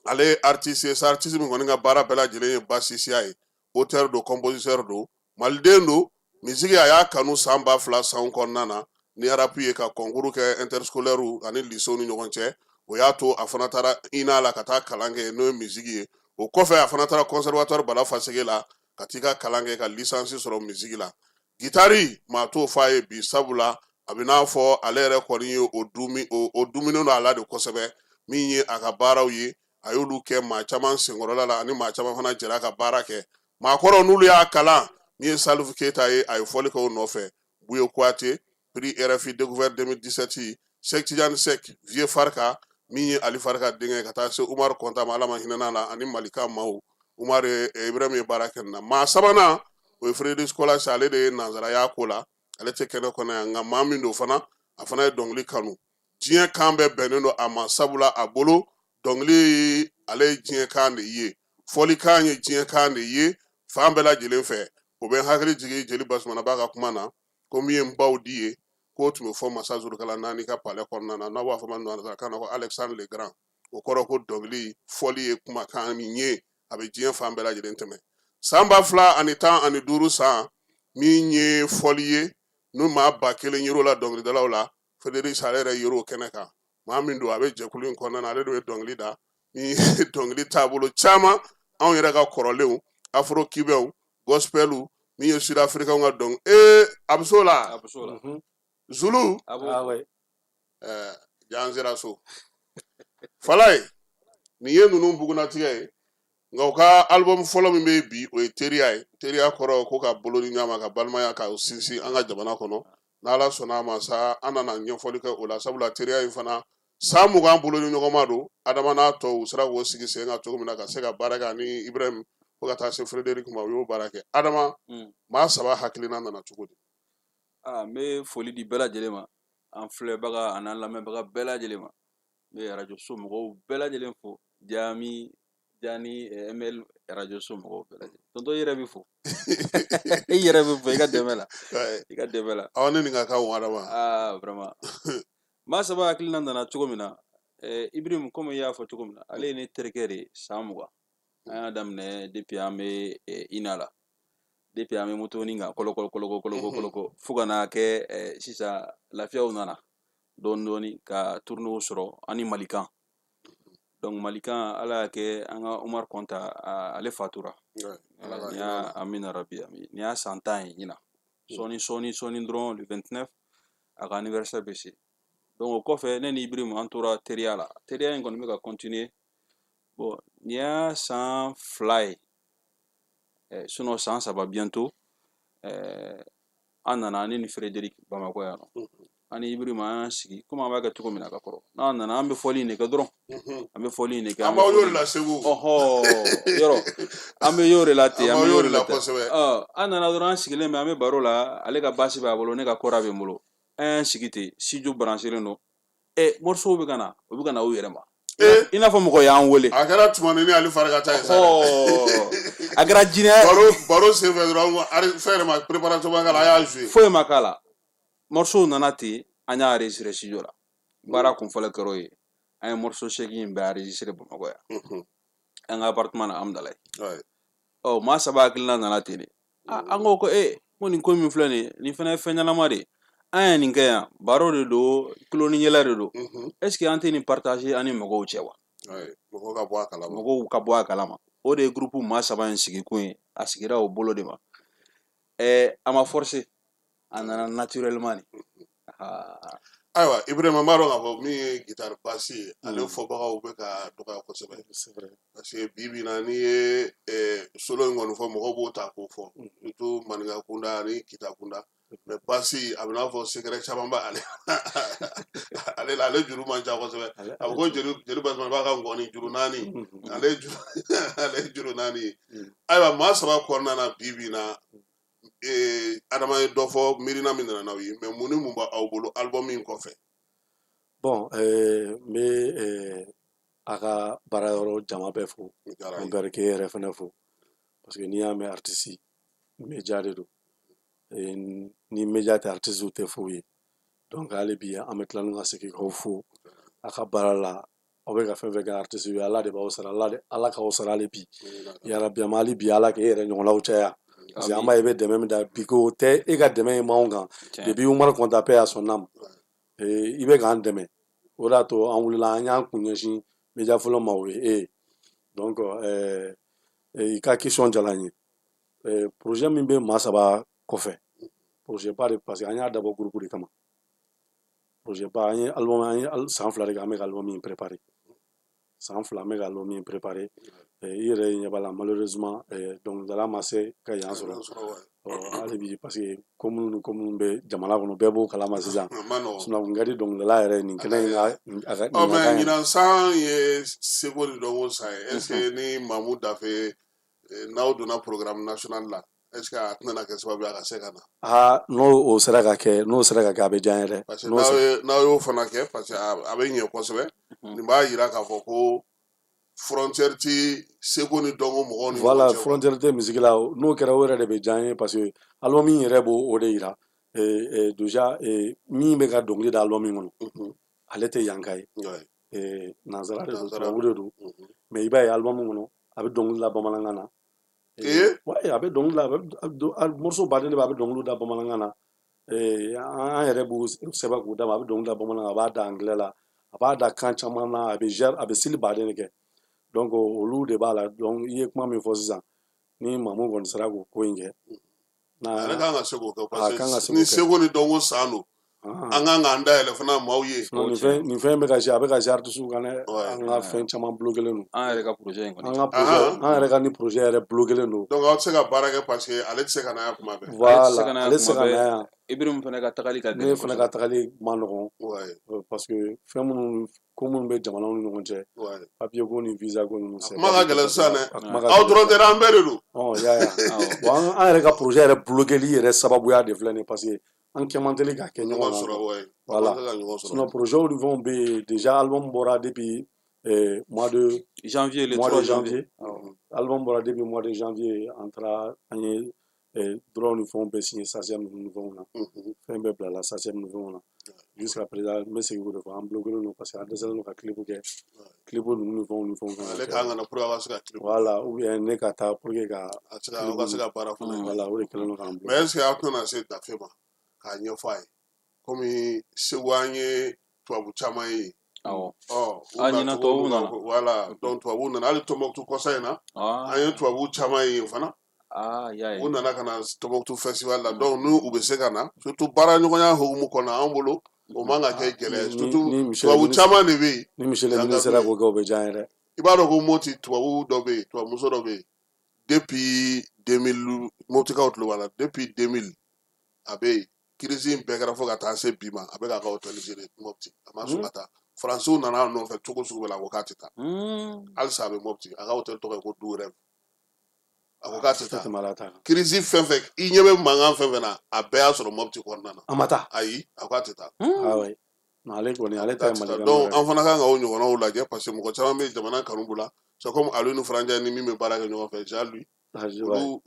ale ye artiste ye sa artiste min kɔni ka baara bɛɛ lajɛlen ye bassisia ye auteur don compositeur don maliden don musique a y'a kanu san 2000 san kɔnɔna na ni rap ye ka concours kɛ interscolaire ani lycée ni ɲɔgɔn cɛ o y'a to a fana taara INA la ka taa kalan kɛ n'o ye musique ye o kɔfɛ a fana taara conservatoire Bala Faseke la ka t'i ka kalan kɛ ka licence sɔrɔ musique la guitare maa t'o fɔ a ye bi sabula a bɛ n'a fɔ ale yɛrɛ kɔni ye o duminen don a la de kosɛbɛ min ye a ka baaraw ye a y'olu kɛ maa caman senkɔrɔla la ani maa caman fana jɛra ka baara kɛ maakɔrɔ n'olu y'a kalan min ye Salif Keita ye a ye fɔli kɛ o nɔfɛ Buye Kuyate prix RFI découverte 2017 Cheikh Tidiane Seck Vieux Farka min ye Ali Farka denkɛ ka taa se Umar Konta ma Ala ma hinɛ la ani Malika Maw Umar Ibrahim ye baara kɛ nin na maa sabanan o ye Frederic Kolas ale de ye nanzaraya ko la ale tɛ kɛnɛ kɔnɔ yan nka maa min don fana a fana ye dɔnkili kanu diɲɛ kan bɛɛ bɛnnen don a ma sabula a bolo dɔnkili ale ye diɲɛ kan de ye fɔlikan ye diɲɛ kan de ye fan bɛɛ lajɛlen fɛ o bɛ hakili jigin Jeli Basumana ba ka kuma na ko min ye n baw di ye k'o tun bɛ fɔ masa Zurukala Naani ka palais kɔnɔna na n'aw b'a fɔ ma nanzarakan na ko Alexandre le Grand o kɔrɔ ko dɔnkili fɔli ye kumakan min ye a bɛ diɲɛ fan bɛɛ lajɛlen tɛmɛ san 2015 san min ye fɔli ye n'u maa 1000 yer'o la dɔnkilidalaw la Frédéric ale yɛrɛ yer'o kɛnɛ kan maa min don a bɛ jɛkulu in kɔnɔna na ale de ye dɔnkili da min ye dɔnkili taabolo caman anw yɛrɛ ka kɔrɔlenw afro kibɛw gospelu min ye sud africain ka dɔnkili a bɛ s'o la Zulu y'an sera so Falaye nin ye ninnu bugunatigɛ ye nka u ka album fɔlɔ min bɛ bi o ye teriya ye teriya kɔrɔ ko ka bolo ni ɲɔgɔn ma ka balimaya ka sinsin an ka jamana kɔnɔ n'Ala sɔnna a ma sa an nana ɲɛfɔli kɛ o la sabula teriya in fana san 20 bolo ni ɲɔgɔn ma don Adama n'a tɔw u sera k'o sigi sen kan cogo min na ka se ka baara kɛ ani Ibrahim fo ka taa se Frédéric ma u y'o baara kɛ Adama maa saba hakilina nana cogo di n bɛ foli di bɛɛ lajɛlen ma an filɛbaga ani an lamɛnbaga bɛɛ lajɛlen ma n bɛ radio so mɔgɔw bɛɛ lajɛlen fo Jani ML radio so mɔgɔw bɛɛ lajɛlen tonton i yɛrɛ bɛ fo i yɛrɛ bɛ fo i ka dɛmɛ la aw ne nin ka kan Adama vraiment maa saba hakilina nana cogo min na Ibrahim comme i y'a fɔ cogo min na ale ye ne terikɛ de ye san 20 an y'a daminɛ depuis an bɛ INA la depuis an bɛ motonin kan koloko fo ka n'a kɛ sisan lafiyaw nana dɔɔni ka tourneau sɔrɔ ani Malikan donc Malikan Ala y'a kɛ an ka Umar Konta ale fatura ni y'a amina rabi ni y'a san 10 ye ɲina sɔɔni dɔrɔn le 29 a ka anniversaire bɛ se donc o kɔfɛ ne ni Ibrahim an tora teriya la teriya in kɔni bɛ ka continuer bon ni y'a san 2 ye sinon san 3 bientôt an nana ne ni Frédéric Bamakɔ yan nɔ an ni Ibrahim an y'an sigi komi an b'a kɛ cogo min na ka kɔrɔ n'an nana an bɛ fɔli in de kɛ dɔrɔn an bɛ fɔli in de kɛ an b'aw y'o de la Segu yɔrɔ an bɛ y'o de la ten an bɛ y'o de la kosɛbɛ an nana dɔrɔn an sigilen bɛ an bɛ baro la ale ka baasi b'a bolo ne ka kora bɛ n bolo an y'an sigi ten studio branchelen don morceau bɛ ka na u bɛ ka na u yɛrɛ ma i n'a fɔ mɔgɔ y'an wele a kɛra tumani ni Ali Farka ta ye sa a kɛra jinɛ baro senfɛ dɔrɔn fɛn yɛrɛ ma préparation ma k'a la a y'a joué foyi ma k'a la morceau nana ten an y'a enregistré studio la baara kun fɔlɔ kɛr'o ye an ye morceau 8 in bɛɛ enregistré Bamakɔ yan an ka appartement na Amdalaye maa saba hakilina nana ten de an ko ko ko nin ko min filɛ nin fana ye fɛn ɲɛnama de ye an ye nin kɛ yan baro de don tulo ni yɛlɛ de don est ce que an tɛ nin partager an ni mɔgɔw cɛ wa mɔgɔw ka bɔ a kalama mɔgɔw ka bɔ a kalama o de ye groupe maa saba in sigi kun ye a sigira o bolo de ma a ma forcer a nana naturellement de ayiwa Ibrahima m'a dɔn k'a fɔ min ye guitare basse ye ale fɔbagaw bɛ ka dɔgɔya kosɛbɛ parce que bi bi in na n'i ye solo in kɔni fɔ mɔgɔw b'o ta k'o fɔ surtout maninka kunda ani kita kunda mais basse a bɛ n'a fɔ secret caman b'ale ale juru man ca kosɛbɛ a bɛ ko jeli basima b'a ka ngɔni juru 4 ale ye juru 4 ye ayiwa maa saba kɔnɔna na bi bi in na Adama ye dɔ fɔ miirina min nana n'aw ye mais mun ni mun b'aw bolo album in kɔfɛ bon n bɛ a ka baara yɔrɔ jama bɛɛ fo n bɛrike yɛrɛ fana fo parce que n'i y'a mɛn artiste média de don ni média tɛ artiste tɛ fo ye donc hali bi an bɛ tila ka segin k'aw fo a ka baara la aw bɛ ka fɛn fɛn kɛ artiste ye Ala de b'aw sara Ala k'aw sara hali bi yarabi an bɛ hali bi Ala k'e yɛrɛ ɲɔgɔnnaw caya parce que an b'a ye i bɛ dɛmɛ min da bi ko tɛ e ka dɛmɛ ye m'anw kan depuis Umaru Konta paix à son âme i bɛ k'an dɛmɛ o de y'a to an wulila an y'an kun ɲɛsin média fɔlɔ ma o ye e ye donc i ka question diyara n ye projet min bɛ maa saba kɔfɛ projet ba de parce que an y'a dabɔ groupe de kama projet ba an ye san 2 de kɛ an bɛ ka album in préparé san 2 an bɛ ka album in préparé i yɛrɛ ɲɛ b'a la malheureusement dɔnkilidala ma se ka yan sɔrɔ hali bi parce que ko minnu bɛ jamana kɔnɔ bɛɛ b'o kalama sisan sinon n ka di dɔnkilidala yɛrɛ nin kɛnɛ in ka mais ɲinan san ye seko ni dɔnko san ye est ce que ni Mamu Dafe n'aw donna programme national la est ce que a tɛna kɛ sababu ye a ka se ka na n'o sera ka kɛ a bɛ diya n ye dɛ parce que n'aw y'o fana kɛ parce que a bɛ ɲɛ kosɛbɛ nin b'a jira k'a fɔ ko frontière ti seko ni dɔnko mɔgɔw ni voilà frontière tɛ musique la n'o kɛra o yɛrɛ de bɛ diya n ye parce que album in yɛrɛ b'o de yira déjà min bɛ ka dɔnkili da album in kɔnɔ ale tɛ yanka ye nansara de don tubabu de don mais i b'a ye album kɔnɔ a bɛ dɔnkili da bamanankan na a bɛ dɔnkili da morceau baden de b'a bɛ dɔnkili da bamanankan na an yɛrɛ b'u sɛbɛn k'u d'a ma a bɛ dɔnkili da bamanankan a b'a da anglais la a b'a da kan caman na a bɛ sili baden de kɛ donc olu de b'a la donc i ye kuma min fɔ sisan ni Mamu kɔni sera k'o ko in kɛ ale kan ka se k'o kɛ parce que ni seko ni dɔnko san don an kan k'an dayɛlɛ fana maaw ye nin fɛn bɛ ka se a bɛ ka se artiste kan dɛ an ka fɛn caman bloqué len don an yɛrɛ ka projet in kɔni an yɛrɛ ka ni projet yɛrɛ bloqué len don donc aw tɛ se ka baara kɛ parce que ale tɛ se ka na yan kuma bɛɛ voilà ale tɛ se ka na yan Ibrahima fana ka tagali ka ne fana ka tagali ma nɔgɔn parce que fɛn minnu ko minnu bɛ jamanaw ni ɲɔgɔn cɛ papier ko ni visa ko ninnu kuma ka gɛlɛn sisan dɛ aw dɔrɔn tɛ an bɛɛ de don bon an yɛrɛ ka projet yɛrɛ bloquéli yɛrɛ sababuya de filɛ nin ye parce que an kɛ man teli ka kɛ ɲɔgɔn kan voilà sinon projet ni fɛnw bɛ yen déjà album bɔra depuis mois de janvier album bɔra depuis mois de janvier an taara an ye droit ni fɛnw bɛɛ signé SACEM ni fɛnw na fɛn bɛɛ bilala SACEM ni fɛnw na jusqu'à présent n bɛ segin k'o de fɔ an bloqué len don parce que an dɛsɛlen don ka clip kɛ clip ninnu ni fɛnw ale k'an kana pour que a ka se ka clip voilà ou bien ne ka taa pour que ka se ka baara fana voilà o de kɛlen don k'an bloqué mais est ce que aw tɛna se Dafe ma k'a ɲɛfɔ a ye komi segu an ye tubabu caman ye ɲinan tubabu nana voilà donc tubabu nana hali Tombouctou kɔsa in na an ye tubabu caman ye fana u nana ka na Tombouctou festival la donc n'u bɛ se ka na surtout baara ɲɔgɔnya hukumu kɔnɔ an bolo o man ka kɛ gɛlɛya surtout tubabu caman de bɛ yen ni Michel Lamine sera k'o kɛ o bɛ diya n ye dɛ i b'a dɔn ko Moti tubabu dɔ bɛ yen tubabu muso dɔ bɛ yen depuis 2000 Motikaw tulo b'a la depuis 2000 a bɛ yen crise in bɛɛ kɛra fo ka taa se bi ma a bɛ k'a ka hôtel gérer Mopti a ma sɔn ka taa Faransiw nana a nɔfɛ cogo sugu bɛɛ la ko k'a tɛ taa halisa a bɛ Mopti a ka hôtel tɔgɔ ye ko Du Rêve a ko k'a tɛ taa crise fɛn fɛn i ɲɛ bɛ mankan fɛn fɛn na a bɛɛ y'a sɔrɔ Mopti kɔnɔna na a ma taa ayi a ko k'a tɛ taa ale kɔni ale ta ye Mali donc an fana kan ka o ɲɔgɔnnaw lajɛ parce que mɔgɔ caman bɛ jamana kanu b'u la c'est comme Alu ni Faranjɛ ni min bɛ baara kɛ ɲɔgɔn fɛ Jean Louis o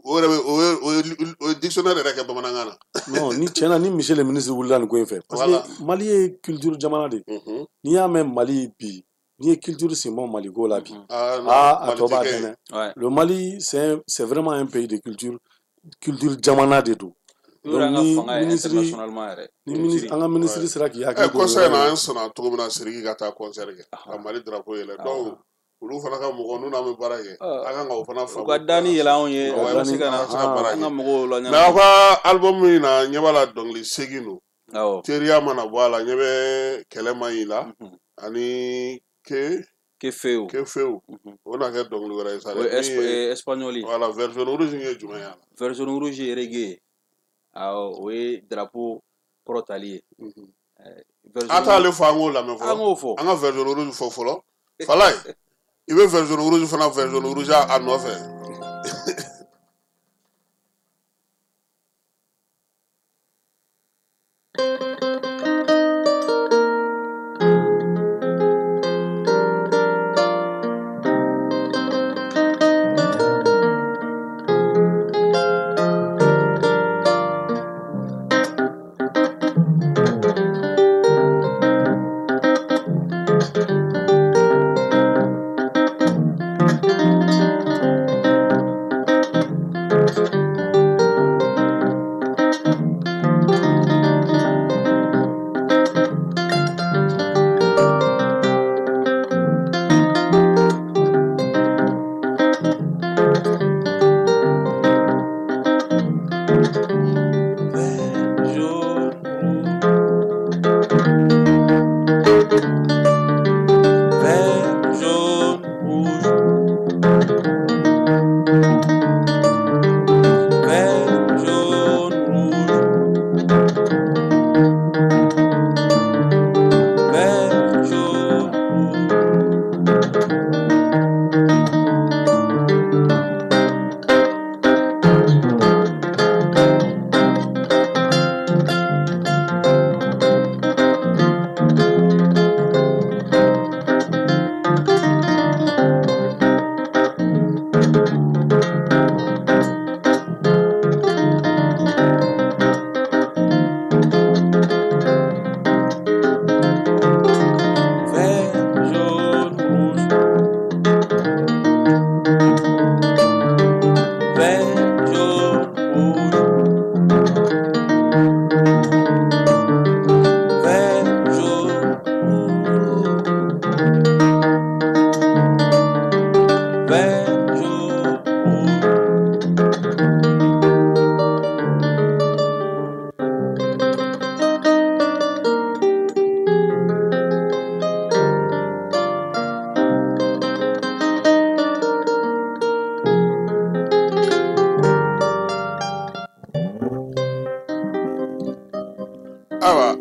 dictionnaire yɛrɛ kɛ bamanankan na. Non, ni tiɲɛna ni monsieur le ministre wulila nin ko in fɛ parce que Mali ye culture jamana de n'i y'a mɛn Mali bi n'i ye culture senbɔ Mali ko la bi a tɔ b'a dɛnɛ le Mali c'est vraiment un pays de culture jamana de don. Donc ni ministre an ka ministre sera k'i hakili to conseil na an sɔnna cogo min na Sidiki ka taa concert kɛ ka Mali drapeau yɛlɛ donc olu fana ka mɔgɔ n'u n'an bɛ baara kɛ an kan ka o fana faamu. U ka danni yɛlɛ anw ye an ka se ka baara kɛ. An ka mɔgɔw la ɲɛnama. Mais aw ka album in na ɲɛ b'a la dɔnkili 8 don. Teriya mana bɔ a la ɲɛ bɛ kɛlɛ man ɲi la ani Kefew o na kɛ dɔnkili wɛrɛ ye sa. O ye espagnol. Voilà version rouge ye jumɛn ye? Version rouge ye reggae. O ye drapeau kɔrɔtali ye. A t'ale fɔ an k'o lamɛn fɔlɔ. An k'o fɔ. An ka version rouge fɔ fɔlɔ. Falaye i bɛ version rouge fana version rouge a nɔfɛ.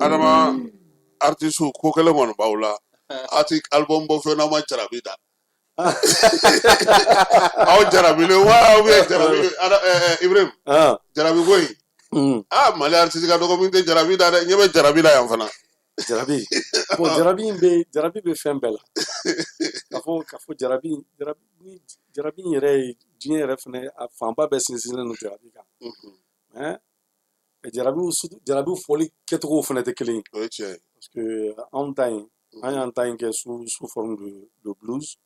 Adama artiste ko kelen kɔni b'aw la a ti album bɔ fɛn na ma jarabi da aw jarabilen wa ou bien jarabi Ibrahim jarabi ko in Mali artiste ka dɔgɔ min tɛ jarabi da dɛ ɲɛ bɛ jarabi la yan fana jarabi bɛ fɛn bɛɛ la ka fɔ jarabi yɛrɛ ye diɲɛ yɛrɛ fɛnɛ a fanba bɛɛ sinsinnen don jarabi kan jarabiw fɔli kɛcogow fɛnɛ tɛ kelen ye parce que anw ta in an y'an ta in kɛ sous forme de blues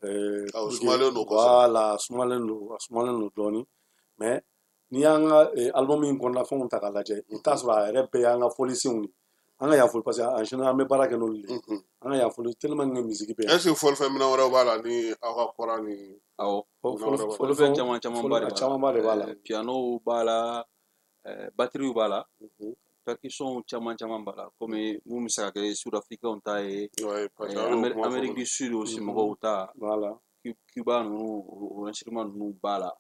voilà sumalen don dɔɔni mais n'i y'an ka album in kɔnɔna fɛnw ta k'a lajɛ i t'a sɔrɔ a yɛrɛ bɛɛ y'an ka fɔlisenw ye an ka yafoli parce que en général an bɛ baara kɛ n'olu de ye an ka yafoli tellement que musique bɛ est-ce que fɔlifɛn minɛ wɛrɛw b'a la ni aw ka kɔrɔ ni fɔlifɛn camanba de b'a la piano b'a la batterie b'a la percussion caman b'a la komi mun bɛ se ka kɛ sud-africains ta ye Amérique du Sud aussi mɔgɔw ta Cuba ninnu o instrument ninnu b'a la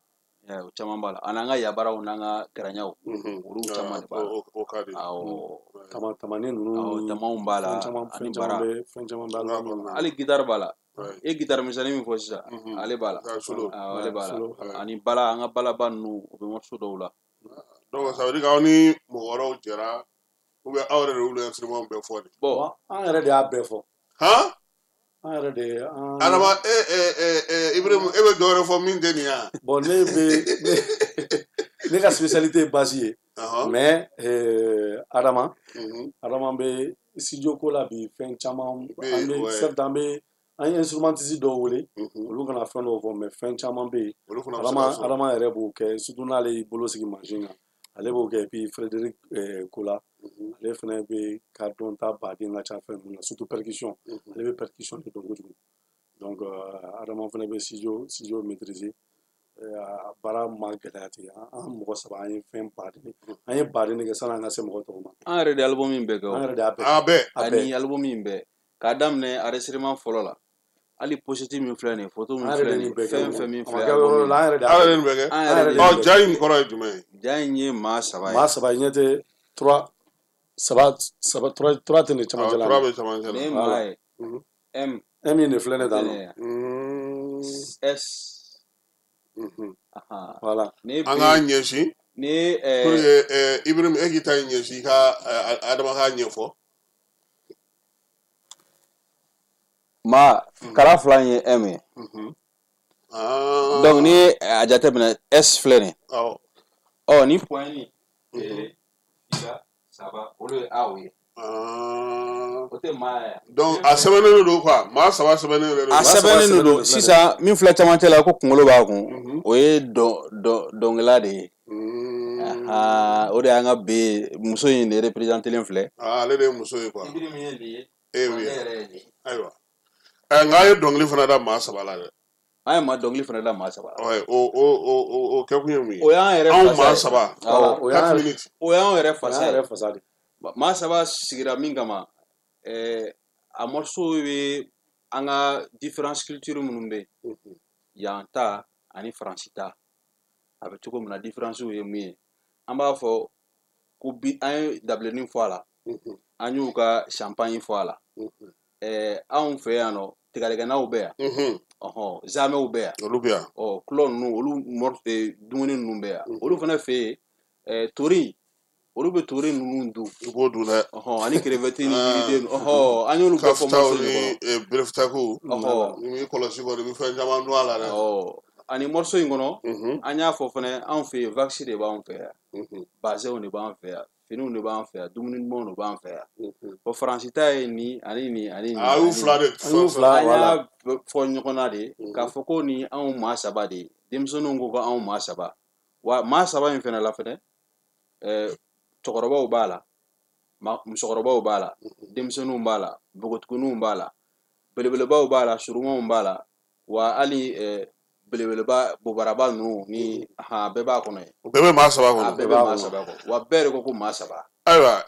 o caman b'a la ani an ka yabaraw n'an ka garanyaw olu caman de b'a la tamanin ninnu tamaw b'a la ani bara fɛn caman b'a la hali guitare b'a la guitare misɛnnin min fɔ sisan ale b'a la ani bala an ka balaba ninnu o bɛ morceau dɔw la donc ça veut dire qu'aw ni mɔgɔ wɛrɛw jɛra ou bien aw yɛrɛ de y'olu instrument bɛɛ fɔ de bon an yɛrɛ de y'a bɛɛ fɔ an yɛrɛ de Adama Ibrahim e bɛ dɔwɛrɛ fɔ min tɛ nin ya. Bon ne ka spécialité ye basi ye mais Adama Adama bɛ studio ko la bi fɛn caman an bɛ certes an bɛ an ye instrumentiste dɔw wele olu kana fɛn dɔw fɔ mais fɛn caman bɛ yen Adama yɛrɛ b'o kɛ surtout n'ale y'i bolo sigi machine kan ale b'o kɛ et puis Frédéric Kola ale fana bɛ ka dɔn ta baden ka ca fɛn ninnu na surtout percussion ale bɛ percussion de dɔn kojugu donc Adama fana bɛ studio maîtriser a baara ma gɛlɛya ten an mɔgɔ saba an ye fɛn baden de kɛ sanni an ka se mɔgɔ tɔw ma an yɛrɛ de album in bɛɛ kɛ an yɛrɛ de y'a bɛɛ ani album in bɛɛ k'a daminɛ enregistrement fɔlɔ la hali pochette min filɛ nin ye photo min filɛ nin ye fɛn min filɛ an yɛrɛ de bɛ kɛ ja in kɔrɔ ye jumɛn ye ja in ye maa saba ye maa saba ɲɛ tɛ trois tɛ ne cɛmancɛ la trois bɛ cɛmancɛ la ne maa ye M ye ne filɛ ne da la S voilà an k'a ɲɛsin ni pour que Ibrahim e k'i ta ɲɛsin i ka Adama k'a ɲɛfɔ maa kala fila in ye M ye donc ni a jateminɛ S filɛ nin ye ni point ni kelen fila saba olu ye A ye o tɛ maa ye donc a sɛbɛnnen don quoi maa saba sɛbɛnnen don a sɛbɛnnen don sisan min filɛ cɛmancɛ la ko kunkolo b'a kun o ye dɔnkɛla de ye o de y'an ka B muso in de représentelen filɛ ale de ye muso ye quoi Ibiri min ye nin ye ne yɛrɛ ye nin ye ayiwa nka ye dɔnkili fana da maa saba la dɛ an ye dɔnkili fana da maa saba la o kɛ kun ye mun ye o y'an yɛrɛ anw maa saba o y'an yɛrɛ fasa de maa saba sigira min kama a morceau bɛ an ka différence culture minnu bɛ yan ta ani faransi ta a bɛ cogo min na différence ye mun ye an b'a fɔ ko bi an ye dabilennin fɔ a la an y'u ka champagne fɔ a la anw fɛ yan nɔ tigɛdɛgɛnaw bɛ yan zamɛw bɛ yan olu bɛ yan kulɔ ninnu olu dumuni ninnu bɛ yan olu fana fɛ yen tori olu bɛ tori ninnu dun i b'o dun dɛ ani crevette ni yiriden an y'olu bɛɛ fɔ morceau in kɔnɔ ni berefutaku ni m'i kɔlɔsi kɔni i bɛ fɛn caman dun a la dɛ ani morceau in kɔnɔ an y'a fɔ fana anw fɛ yen vax de b'anw fɛ yan bazɛnw de b'an fɛ yan finiw de b'an fɛ yan dumuni dumanw de b'an fɛ yan o faransi ta ye nin ani nin ani nin a y'u fila de an y'a fɔ ɲɔgɔn na de k'a fɔ ko nin anw maa saba de ye denmisɛnninw ko ko anw maa saba wa maa saba in fana la fɛnɛ cɛkɔrɔbaw b'a la musokɔrɔbaw b'a la denmisɛnninw b'a la npogotigininw b'a la belebelebaw b'a la surumanw b'a la wa hali belebeleba bobaraba ninnu ni bɛɛ b'a kɔnɔ ye bɛɛ bɛ maa saba kɔnɔ bɛɛ bɛ maa saba kɔnɔ wa bɛɛ de ko ko maa saba ayiwa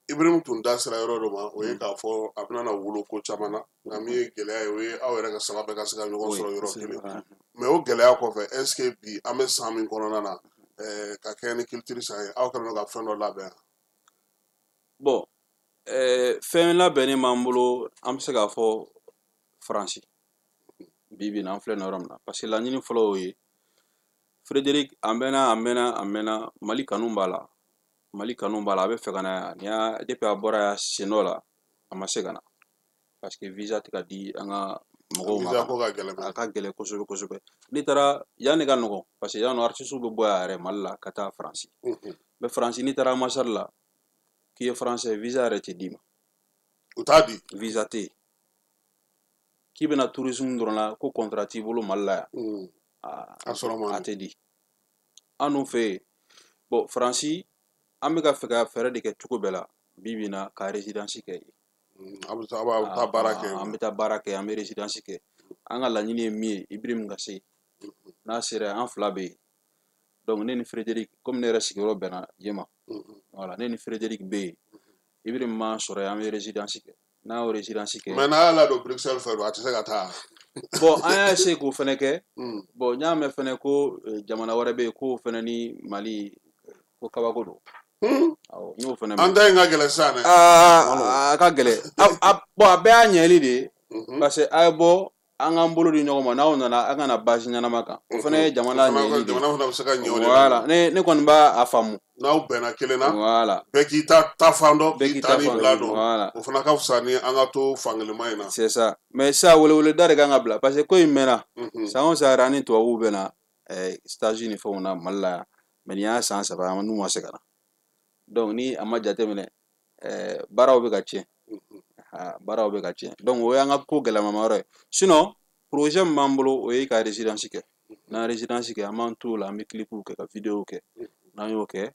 Ibrahim tun da sera yɔrɔ dɔ ma o ye k'a fɔ a bɛna wolo ko caman na nka min ye gɛlɛya ye o ye aw yɛrɛ ka saba bɛɛ ka se ka ɲɔgɔn sɔrɔ yɔrɔ kelen mais o gɛlɛya kɔfɛ est ce que bi an bɛ san min kɔnɔna na ka kɛ ni culture san ye aw kɛlen don ka fɛn dɔ labɛn bon fɛn labɛnnen b'an bolo an bɛ se k'a fɔ faransi bi bi in na an filɛ nin yɔrɔ min na parce que laɲini fɔlɔ y'o ye Frédéric a mɛnna Mali kanu b'a la a bɛ fɛ ka na yan depuis a bɔra yan sen dɔ la a ma se ka na parce que visa tɛ ka di an ka mɔgɔw ma a ka gɛlɛn kosɛbɛ kosɛbɛ n'i taara yan ne ka nɔgɔn parce que yan nɔ artistes bɛ bɔ yan yɛrɛ Mali la ka taa Faransi mais Faransi n'i taara ambassade la k'i ye français visa yɛrɛ tɛ d'i ma u t'a di visa tɛ yen k'i bɛna tourisme dɔrɔn la ko contrat t'i bolo Mali la yan a tɛ di an dun fɛ yen bon Faransi an bɛ ka fɛ ka fɛɛrɛ de kɛ cogo bɛɛ la bi bi in na ka résidence kɛ yen an bɛ taa baara kɛ an bɛ taa baara kɛ an bɛ résidence kɛ an ka laɲini ye min ye Ibrahim ka se n'a sera an fila bɛ yen donc ne ni Frédéric comme ne yɛrɛ sigiyɔrɔ bɛnna yen ma voilà ne ni Frédéric bɛ yen Ibrahim m'an sɔrɔ yen an bɛ résidence kɛ n'a y'o résidence kɛ mais n'a y'a ladon Bruxelles fɛ a tɛ se ka taa bon an y'a essayer k'o fɛnɛ kɛ bon n y'a mɛn fɛnɛ ko jamana wɛrɛ bɛ yen k'o fɛnɛ ni Mali ko kabako don n y'o fɛnɛ mɛn an ta in ka gɛlɛn sisan dɛ a ka gɛlɛn bon a bɛɛ y'a ɲɛli de ye parce que a ye bɔ an k'an bolo di ɲɔgɔn ma n'aw nana an kana baasi ɲɛnama kan o fana ye jamana ɲɛli de jamana fana bɛ se ka ɲɛ o de voilà ne kɔni b'a faamu n'aw bɛnna kelen na voilà bɛɛ k'i ta fan dɔn bɛɛ k'i ta ni bila dɔn voilà o fana ka fisa ni an ka to fankelema in na c'est ça mais ça weleweleda de kan ka bila parce que ko in mɛnna san o san yɛrɛ ni tubabuw bɛ na stage ni fɛnw na Mali la yan mais nin y'a san 3 an n'u ma se ka na donc ni a ma jateminɛ baaraw bɛ ka tiɲɛ baaraw bɛ ka tiɲɛ donc o y'an ka ko gɛlɛmama yɔrɔ ye sinon projet min b'an bolo o ye ka résidence kɛ n'an résidence kɛ an b'an t'o la an bɛ clipw kɛ ka vidéo kɛ n'an y'o kɛ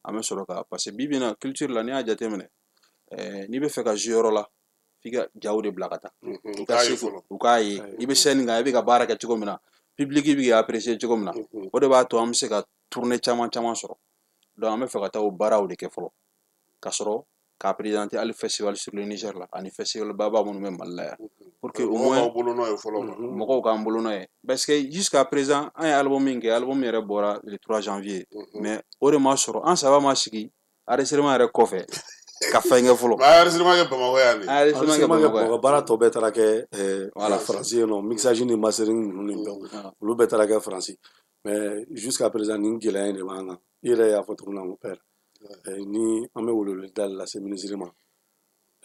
an bɛ sɔrɔ ka parce que bi bi in na culture la n'i y'a jateminɛ n'i bɛ fɛ ka jouer yɔrɔ la f'i ka jaw de bila ka taa u k'a ye i bɛ scène kan i bɛ ka baara kɛ cogo min na public bɛ k'i apprécier cogo min na o de b'a to an bɛ se ka tournée caman sɔrɔ donc an bɛ fɛ ka taa o baaraw de kɛ fɔlɔ ka sɔrɔ k'a présenter hali festival sur le Niger la ani festival baba minnu bɛ Mali la yan pour que au moins mɔgɔw k'an bolo nɔ ye parce que jusqu'à présent an ye album min kɛ album yɛrɛ bɔra le 3 janvier mais o de ma sɔrɔ an saba ma sigi enregistrement yɛrɛ kɔfɛ ka fɛn kɛ fɔlɔ enregistrement kɛ Bamakɔ yan de enregistrement kɛ Bamakɔ baara tɔ bɛɛ taara kɛ Faransi yen nɔ mixage ni mastering ninnu ni fɛnw olu bɛɛ taara kɛ Faransi mais jusqu'à présent nin gɛlɛya in de b'an kan i yɛrɛ y'a fɔ cogo min na mon père ni an bɛ weleweleda lase ministre ma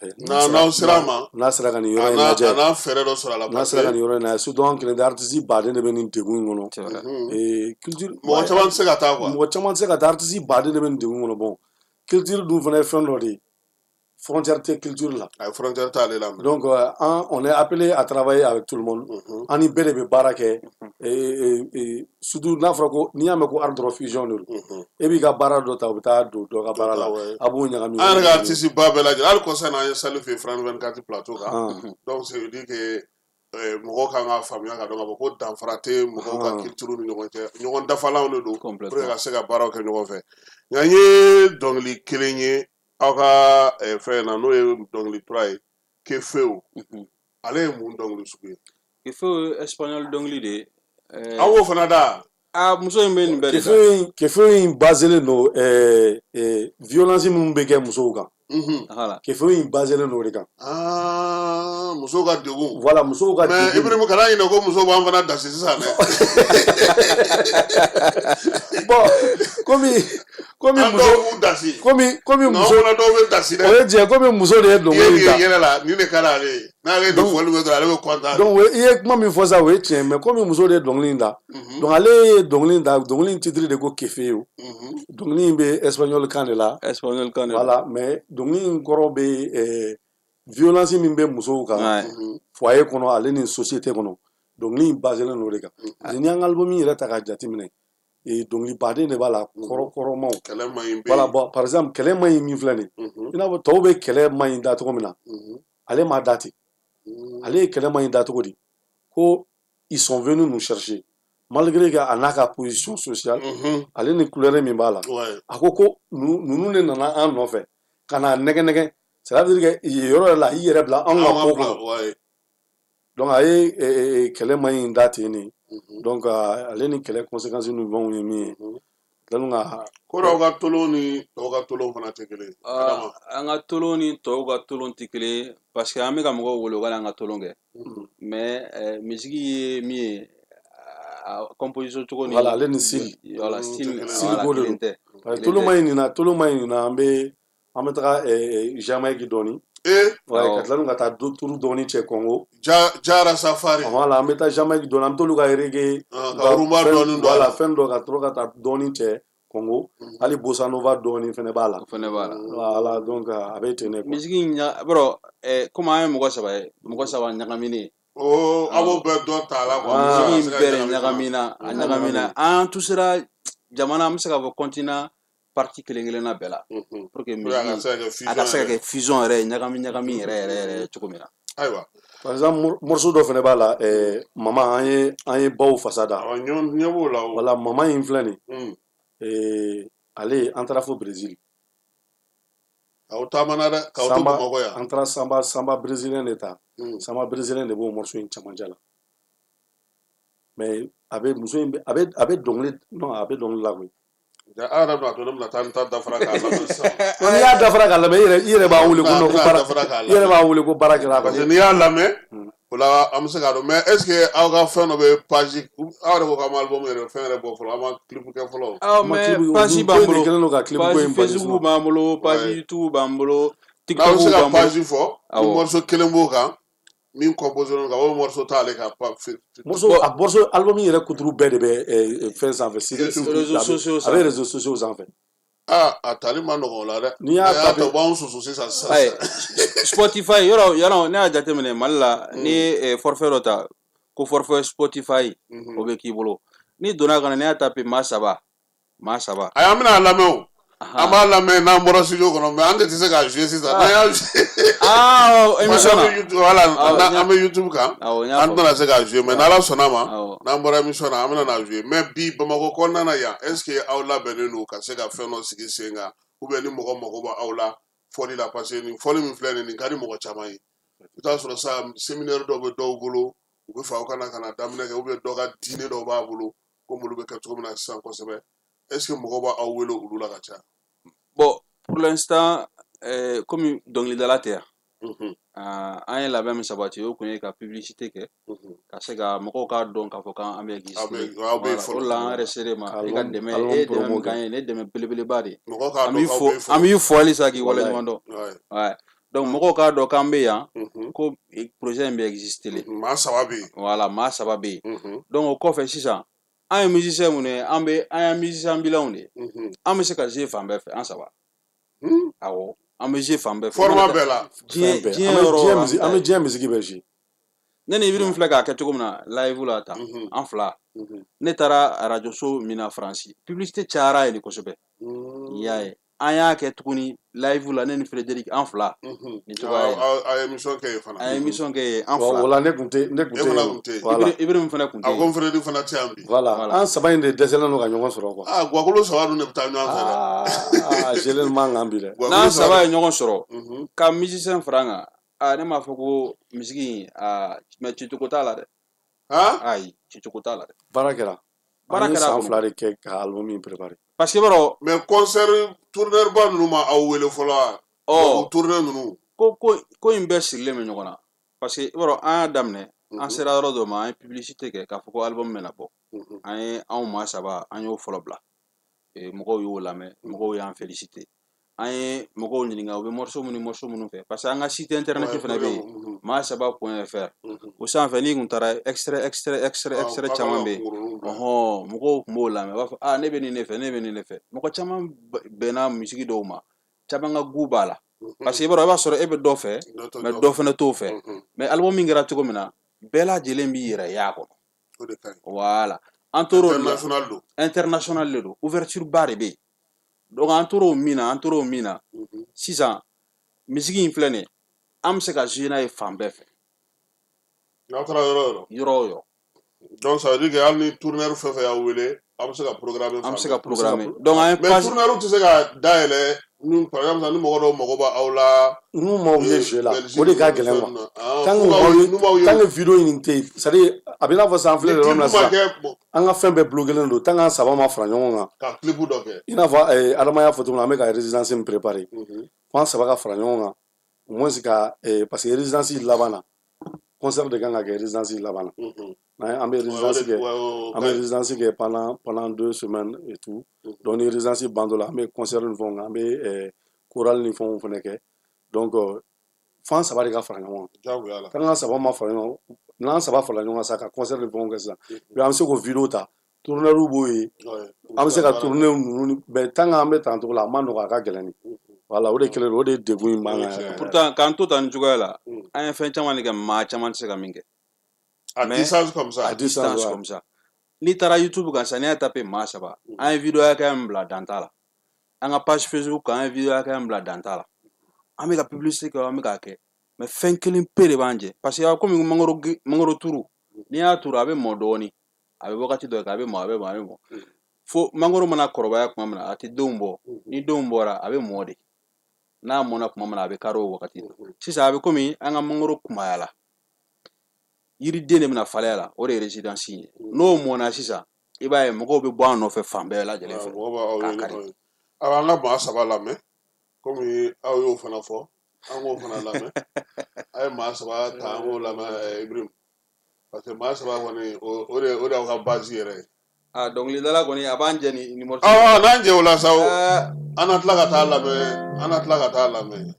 n'aw sera a ma n'a sera ka nin yɔrɔ in lajɛ a n'a fɛɛrɛ dɔ sɔrɔ a la n'a sera ka nin yɔrɔ in lajɛ surtout an kelen tɛ artiste baden de bɛ nin degun in kɔnɔ culture mɔgɔ caman tɛ se ka taa quoi mɔgɔ caman tɛ se ka taa artiste baden de bɛ nin degun kɔnɔ bon culture dun fana ye fɛn dɔ de ye frontière tɛ culture la frontière t'ale la donc on est appelé à travailler avec tout le monde an ni bɛɛ de bɛ baara kɛ surtout n'a fɔra ko n'i y'a mɛn ko art droit fusion de don e b'i ka baara dɔ ta u bɛ taa don dɔ ka baara la a b'o ɲagami an yɛrɛ ka artiste ba bɛɛ lajɛlen hali kɔsa in an ye salle fɛ France 24 plateau kan donc c'est dire que mɔgɔw kan ka faamuya ka dɔn ka fɔ ko danfara tɛ mɔgɔw ka culture ni ɲɔgɔn cɛ ɲɔgɔn dafalanw de don pour que ka se ka baaraw kɛ ɲɔgɔn fɛ nka n ye dɔnkili kelen ye aw ka fɛn na n'o ye dɔnkili tura ye Kefeu ale ye mun dɔnkili sugu ye Kefeu ye espagnol dɔnkili de ye aw b'o fana da muso in bɛ nin bɛɛ de kan Kefeu in baselen don violence minnu bɛ kɛ musow kan Kefeu in baselen don o de kan musow ka degun voilà musow ka degun mais Ibrahim kana ɲinɛ ko musow b'an fana dasi sisan dɛ bon komi muso b'u dasi komi muso fana dɔw bɛ dasi dɛ o ye tiɲɛ komi muso de ye dɔnkili da yɛrɛ la nin de ka d'ale ye n'ale ye dɔnkili min dɔrɔn ale bɛ content donc i ye kuma min fɔ sa o ye tiɲɛ mais komi muso de ye dɔnkili in da donc ale ye dɔnkili in da dɔnkili in titre de ko Kefeu dɔnkili in bɛ espagnol kan de la voilà mais dɔnkili in kɔrɔ bɛ violence min bɛ musow kan foyer kɔnɔ ale ni société kɔnɔ dɔnkili in baselen don o de kan ani ni an ka album yɛrɛ ta k'a jateminɛ dɔnkili baden de b'a la kɔrɔkɔrɔmaw voilà bon par exemple kɛlɛ ma ɲi min filɛ nin i n'a fɔ tɔw bɛ kɛlɛ ma ɲi da cogo min na ale m'a da ten ale ye kɛlɛ ma ɲi da cogo di ko ils sont venus nous chercher malgré que a n'a ka position sociale ale ni couleur min b'a la a ko ninnu de nana an nɔfɛ ka na nɛgɛ c'est à dire que yɔrɔ yɛrɛ la i yɛrɛ bila an ka ko kɔnɔ donc a ye kɛlɛ ma ɲi da ten ne donc ale ni kɛlɛ conséquences ni fɛnw ye min ye donc ko dɔw ka tolon ni tɔw ka tolon fana tɛ kelen an ka tolon ni tɔw ka tolon tɛ kelen parce que an bɛ ka mɔgɔw wele wala an ka tolon kɛ mais misigi ye min ye composition cogo ni voilà ale ni style voilà style ko de don tolon ma ɲi nin na an bɛ taga Jamaïque dɔɔni ka tila ka taa turu dɔɔni cɛ Congo Jara Safari voilà an bɛ taa Jamaïque dɔɔni an bɛ t'olu ka reggae ka rumba dɔɔni voilà fɛn dɔ ka tila ka taa dɔɔni cɛ Congo hali bossa nova dɔɔni fɛnɛ b'a la voilà donc a bɛ ten ne misigi bro comme an ye mɔgɔ saba ɲagaminen a b'o bɛɛ dɔ ta la misigi bɛɛ ɲagamina an tous sera jamana an bɛ se ka fɔ continent parti kelen-kelenna bɛɛ la pour que a ka se ka kɛ fusion yɛrɛ ɲagami yɛrɛ cogo min na ayiwa par exemple morceau dɔ fɛnɛ b'a la mama an ye baw fasa da ɲɛ b'o la voilà mama in filɛ nin ale an taara fo Brésil aw taamana dɛ k'aw to Bamakɔ yan an taara samba brésilien de ta samba brésilien de b'o morceau in camancɛ la mais a bɛ muso in a bɛ dɔnkili la koyi a yɛrɛ bɛna to ne bɛna taa n ta dafara k'a lamɛn sisan n'i y'a dafara k'a lamɛn i yɛrɛ b'a wele ko baara i yɛrɛ b'a wele ko baara kɛra parce que n'i y'a lamɛn Ola am se ka do mais est ce que aw ka fɛn dɔ bɛ page aw de ko k'an ma album yɛrɛ fɛn yɛrɛ bɔ fɔlɔ an ma clip kɛ fɔlɔ. mais page b'an bolo page Facebook b'an bolo page YouTube b'an bolo TikTok b'an bolo. N'aw se ka page fɔ ni morceau kelen b'o kan min composé ka o morceau t'ale ka morceau album yɛrɛ kuturu bɛɛ de bɛ fɛn sanfɛ réseaux sociaux a bɛ réseaux sociaux sanfɛ. a tali ma nɔgɔn o la dɛ. N'i y'a ta bɔ anw susu sisan. Spotify yɔrɔ ne y'a jateminɛ Mali la ni forfait dɔ ta ko forfait Spotify o bɛ k'i bolo ni donna kana ne y'a taper maa saba. A y'an bɛna lamɛn o. An b'a lamɛn n'an bɔra studio kɔnɔ mais an de tɛ se k'a jouer sisan n'an y'a jouer. émission na voilà an bɛ YouTube kan an tɛna se k'a jouer mais n'Ala sɔnna ma n'an bɔra émission na an bɛna n'a jouer mais bi Bamakɔ kɔnɔna na yan est ce que aw labɛnnen don ka se ka fɛn dɔ sigi sen kan ou bien ni mɔgɔ mago bɛ aw la fɔli la parce que nin fɔli min filɛ nin ka di mɔgɔ caman ye i bɛ taa sɔrɔ sa séminaire dɔw bɛ dɔw bolo u bɛ fɛ aw kana daminɛ kɛ ou bien dɔw ka diinɛ dɔw b'a bolo komi olu bɛ kɛ cogo min na sisan kosɛbɛ est ce que mɔgɔw b'aw wele olu la ka caya. Bon, pour l'instant, comme dɔnkilidala tɛ yan an ye labɛn min sabati o kun ye ka publicité kɛ ka se ka mɔgɔw k'a dɔn k'a fɔ k'an bɛ exister o de la an resserré ma i ka dɛmɛ e dɛmɛ min k'an ye ne dɛmɛ belebeleba de an b'i fɔ halisa k'i waleɲuman dɔn donc mɔgɔw k'a dɔn k'an bɛ yan ko projet in bɛ exister le maa saba bɛ yen voilà maa saba bɛ yen donc o kɔfɛ sisan an ye musicien minnu ye an ye musicien bilanw de ye an bɛ se ka jouer fan bɛɛ fɛ an saba awɔ an bɛ jouer fan bɛɛ fɛ format bɛɛ la diɲɛ yɔrɔ an bɛ diɲɛ misiki bɛɛ jouer ne ni Ibirim filɛ k'a kɛ cogo min na live la tan an fila ne taara radio so min na Faransi publicité cayara yen kosɛbɛ i y'a ye an y'a kɛ tuguni live la ne ni Frédéric an fila nin cogoya in na a ye émission kɛ yen fana a ye émission kɛ yen an fila wala ne kun tɛ Ibirim fana kun tɛ a ko Frédéric fana tɛ yan bi voilà an saba in de dɛsɛlen don ka ɲɔgɔn sɔrɔ quoi guwakolo saba dun de bɛ taa ɲɔgɔn fɛ jelen man kan bi dɛ n'an saba ye ɲɔgɔn sɔrɔ ka musicien fara an kan ne m'a fɔ ko misiki mais cicogo t'a la dɛ ayi cicogo t'a la dɛ baara kɛra an ye san fila de kɛ ka album in préparer parce que baro mais concert tourneur ba ninnu ma aw wele fɔlɔ wa tourneur ninnu ko in bɛɛ sirilen bɛ ɲɔgɔn na parce que baro an y'a daminɛ an sera yɔrɔ dɔ ma an ye publicité kɛ k'a fɔ ko album bɛna bɔ an ye anw maa saba an y'o fɔlɔ bila mɔgɔw y'o lamɛn mɔgɔw y'an félicité an ye mɔgɔw ɲininka u bɛ morceau minnu fɛ parce que an ka site internet fana bɛ yen maa saba .fr o sanfɛ n'i kun taara extrait caman bɛ yen mɔgɔw tun b'o lamɛn u b'a fɔ ne bɛ nin de fɛ ne bɛ nin de fɛ mɔgɔ caman bɛnna misiki dɔw ma caman ka goût b'a la parce que i b'a sɔrɔ e bɛ dɔ fɛ mais dɔ fana t'o fɛ mais album min kɛra cogo min na bɛɛ lajɛlen b'i yɛrɛ y'a kɔnɔ voilà an tor'o international de don ouverture ba de bɛ yen donc an tor'o min na sisan misiki in filɛ nin ye an bɛ se ka jouer n'a ye fan bɛɛ fɛ n'aw taara yɔrɔ o yɔrɔ donc ça veut dire que hali ni tourneur fɛn fɛn y'aw wele an bɛ se ka programmer an bɛ se ka programmer donc an ye mais tourneur tɛ se ka dayɛlɛ par exemple ni mɔgɔ dɔw mago b'aw la n'u m'aw ye jeu la o de ka gɛlɛn quoi tant que vidéo in tɛ yen c'est à dire a bɛ i n'a fɔ sisan an filɛ yɔrɔ min na sisan an ka fɛn bɛɛ bloquelen don tant que an saba ma fara ɲɔgɔn kan ka clip dɔ kɛ i n'a fɔ Adama y'a fɔ cogo min na an bɛ ka résidence min préparer fo an saba ka fara ɲɔgɔn kan au moins ka parce que résidence laban na concert de kan ka kɛ résidence laban na an bɛ résidence kɛ pendant 2 semaines et tout donc ni résidence ban la an bɛ concert ni fɛnw an bɛ chorale ni fɛnw fana kɛ donc fo an saba de ka fara ɲɔgɔn kan tant an saba ma fara ɲɔgɔn kan n'an saba fara ɲɔgɔn kan sisan ka concert ni fɛnw kɛ sisan an bɛ se k'o vidéo ta tourneur b'o ye an bɛ se ka tourner ninnu mais tant an bɛ tan cogo la a ma nɔgɔn a ka gɛlɛn voilà o de kɛlen o de degun in b'an kan pourtant k'an to tan nin cogoya la an ye fɛn caman de kɛ maa caman tɛ se ka min kɛ à distance comme ça n'i taara YouTube kan sisan n'i y'a tapé maa saba an ye vidéo hakɛya min bila dan t'a la an ka page Facebook kan an ye vidéo hakɛya min bila dan t'a la an bɛ ka publicité kɛ an bɛ k'a kɛ mais fɛn kelen pe de b'an jɛ parce que komi mangoro turu n'i y'a turu a bɛ mɔ dɔɔnin a bɛ wagati dɔ kɛ a bɛ mɔ fo mangoro mana kɔrɔbaya tuma min na a tɛ denw bɔ ni denw bɔra a bɛ mɔ de n'a mɔna tuma min na a bɛ kari o wagati sisan a bɛ komi an ka mangoro kumaya la yiriden de bɛna falen a la o de ye résidence ye n'o mɔna sisan i b'a ye mɔgɔw bɛ bɔ an nɔfɛ fan bɛɛ lajɛlen fɛ k'a kari an ka maa saba lamɛn komi aw y'o fana fɔ an k'o fana lamɛn ay maa saba taa ŋo lamɛn Ibrahim parce que maa saba kɔni o de y'aw ka base yɛrɛ ye. dɔnkilidala kɔni a b'an jɛ ni numéro n'an jɛ o la sa an na tila ka taa lamɛn.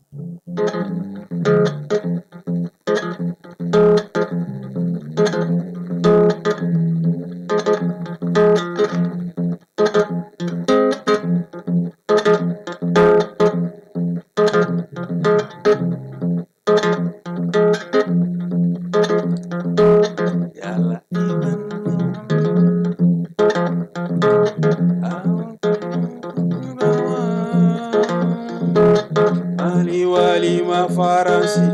Yala Ali wali ma faransi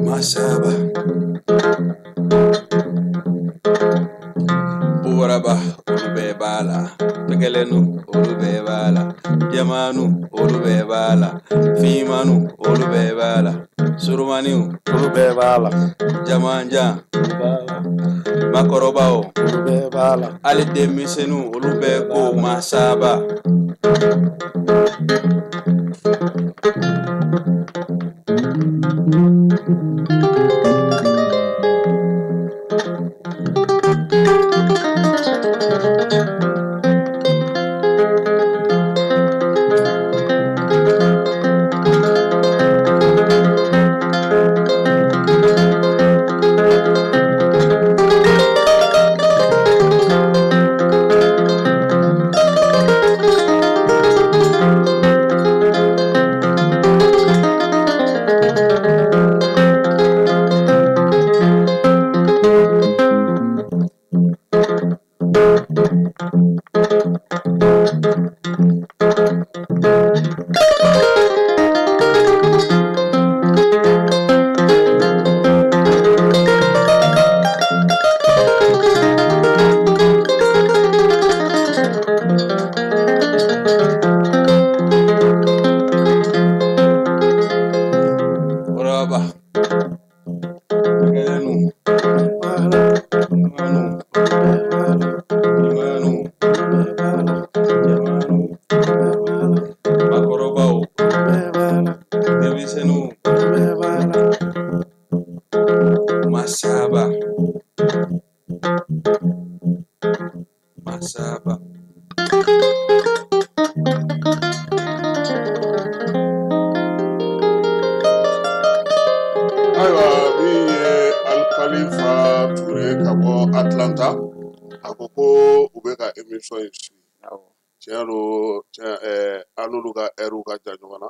Masaba Buwaraba olu bɛɛ b'a la Pekelenu olu bɛɛ b'a la Jɛmanu olu bɛɛ b'a la Fimanu olu bɛɛ b'a la Surumaniw olu bɛɛ b'a la Jamanjan olu b'a la Makɔrɔbaw olu bɛɛ b'a la hali denmisɛnninw olu bɛɛ ko Masaba Masaba ayiwa min ye Alikalifa Ture ka bɔ Atlanta a ko u bɛ ka émission in suivre tiɲɛ don an n'olu ka heure ka jan ɲɔgɔn na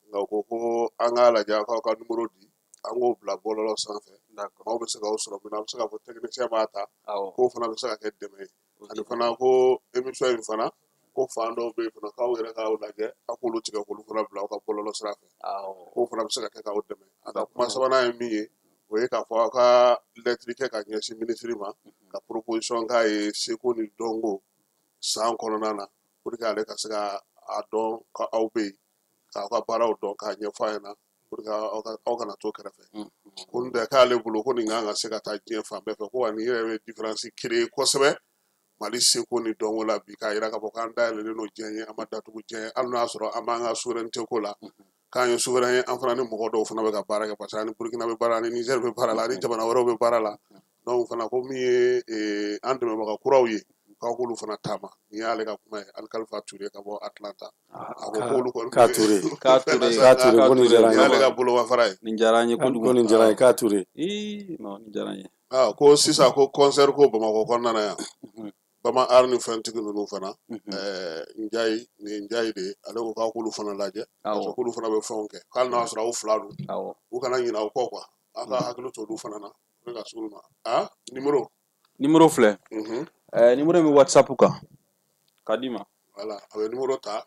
nka u ko an k'a lajɛ k'aw ka numéro di an k'o bila bɔlɔlɔ sanfɛ maaw bɛ se k'aw sɔrɔ min na a bɛ se k'a fɔ technicien b'a ta k'o fana bɛ se ka kɛ dɛmɛ ye ani fana ko émission in fana ko fan dɔw bɛ yen fana k'aw yɛrɛ k'aw lajɛ aw k'olu tigɛ k'olu fana bila aw ka bɔlɔlɔ sira fɛ k'o fana bɛ se ka kɛ k'aw dɛmɛ a ka kuma sabanan ye min ye o ye k'a fɔ aw ka lɛtiri kɛ ka ɲɛsin minisiri ma ka proposition k'a ye seko ni dɔnko san kɔnɔna na pour que ale ka se ka a dɔn k'aw bɛ yen k'aw ka baaraw dɔn k'a ɲɛfɔ a ɲɛna pour que aw kana to kɛrɛfɛ ko n tɛ k'ale bolo ko nin kan ka se ka taa diɲɛ fan bɛɛ fɛ ko wa nin yɛrɛ bɛ différence créer kosɛbɛ Mali seko ni dɔnko la bi k'a jira k'a fɔ k'an dayɛlɛnnen don diɲɛ ye an ma datugu diɲɛ ye hali n'a y'a sɔrɔ an b'an ka souveraineté ko la k'an ye souverain ye an fana ni mɔgɔ dɔw fana bɛ ka baara kɛ parce que ani Burukina bɛ baara la ani Niger bɛ baara la ani jamana wɛrɛw bɛ baara la donc fana ko min ye an dɛmɛbaga kuraw ye k'aw k'olu fana taama nin y'ale ka kuma ye Alikalifa Ture ka bɔ Atlanta a ko k'olu kɔni k'a Ture k'a Ture ko nin diyara n ye y'ale ka bolomafara ye nin diyara n ye kojugu ko nin diyara n ye k'a Ture nin diyara n ye ko sisan ko concert ko Bamakɔ kɔnɔna na yan Bama art ni fɛntigi ninnu fana Njayi nin ye Njayi de ye ale ko k'aw k'olu fana lajɛ parce que k'olu fana bɛ fɛnw kɛ hali n'a sɔrɔ aw fila don u kana ɲinɛ aw kɔ quoi aw ka hakili to olu fana na ne ka s'olu ma numéro filɛ numéro in bɛ WhatsApp kan ka di ma voilà a bɛ numéro ta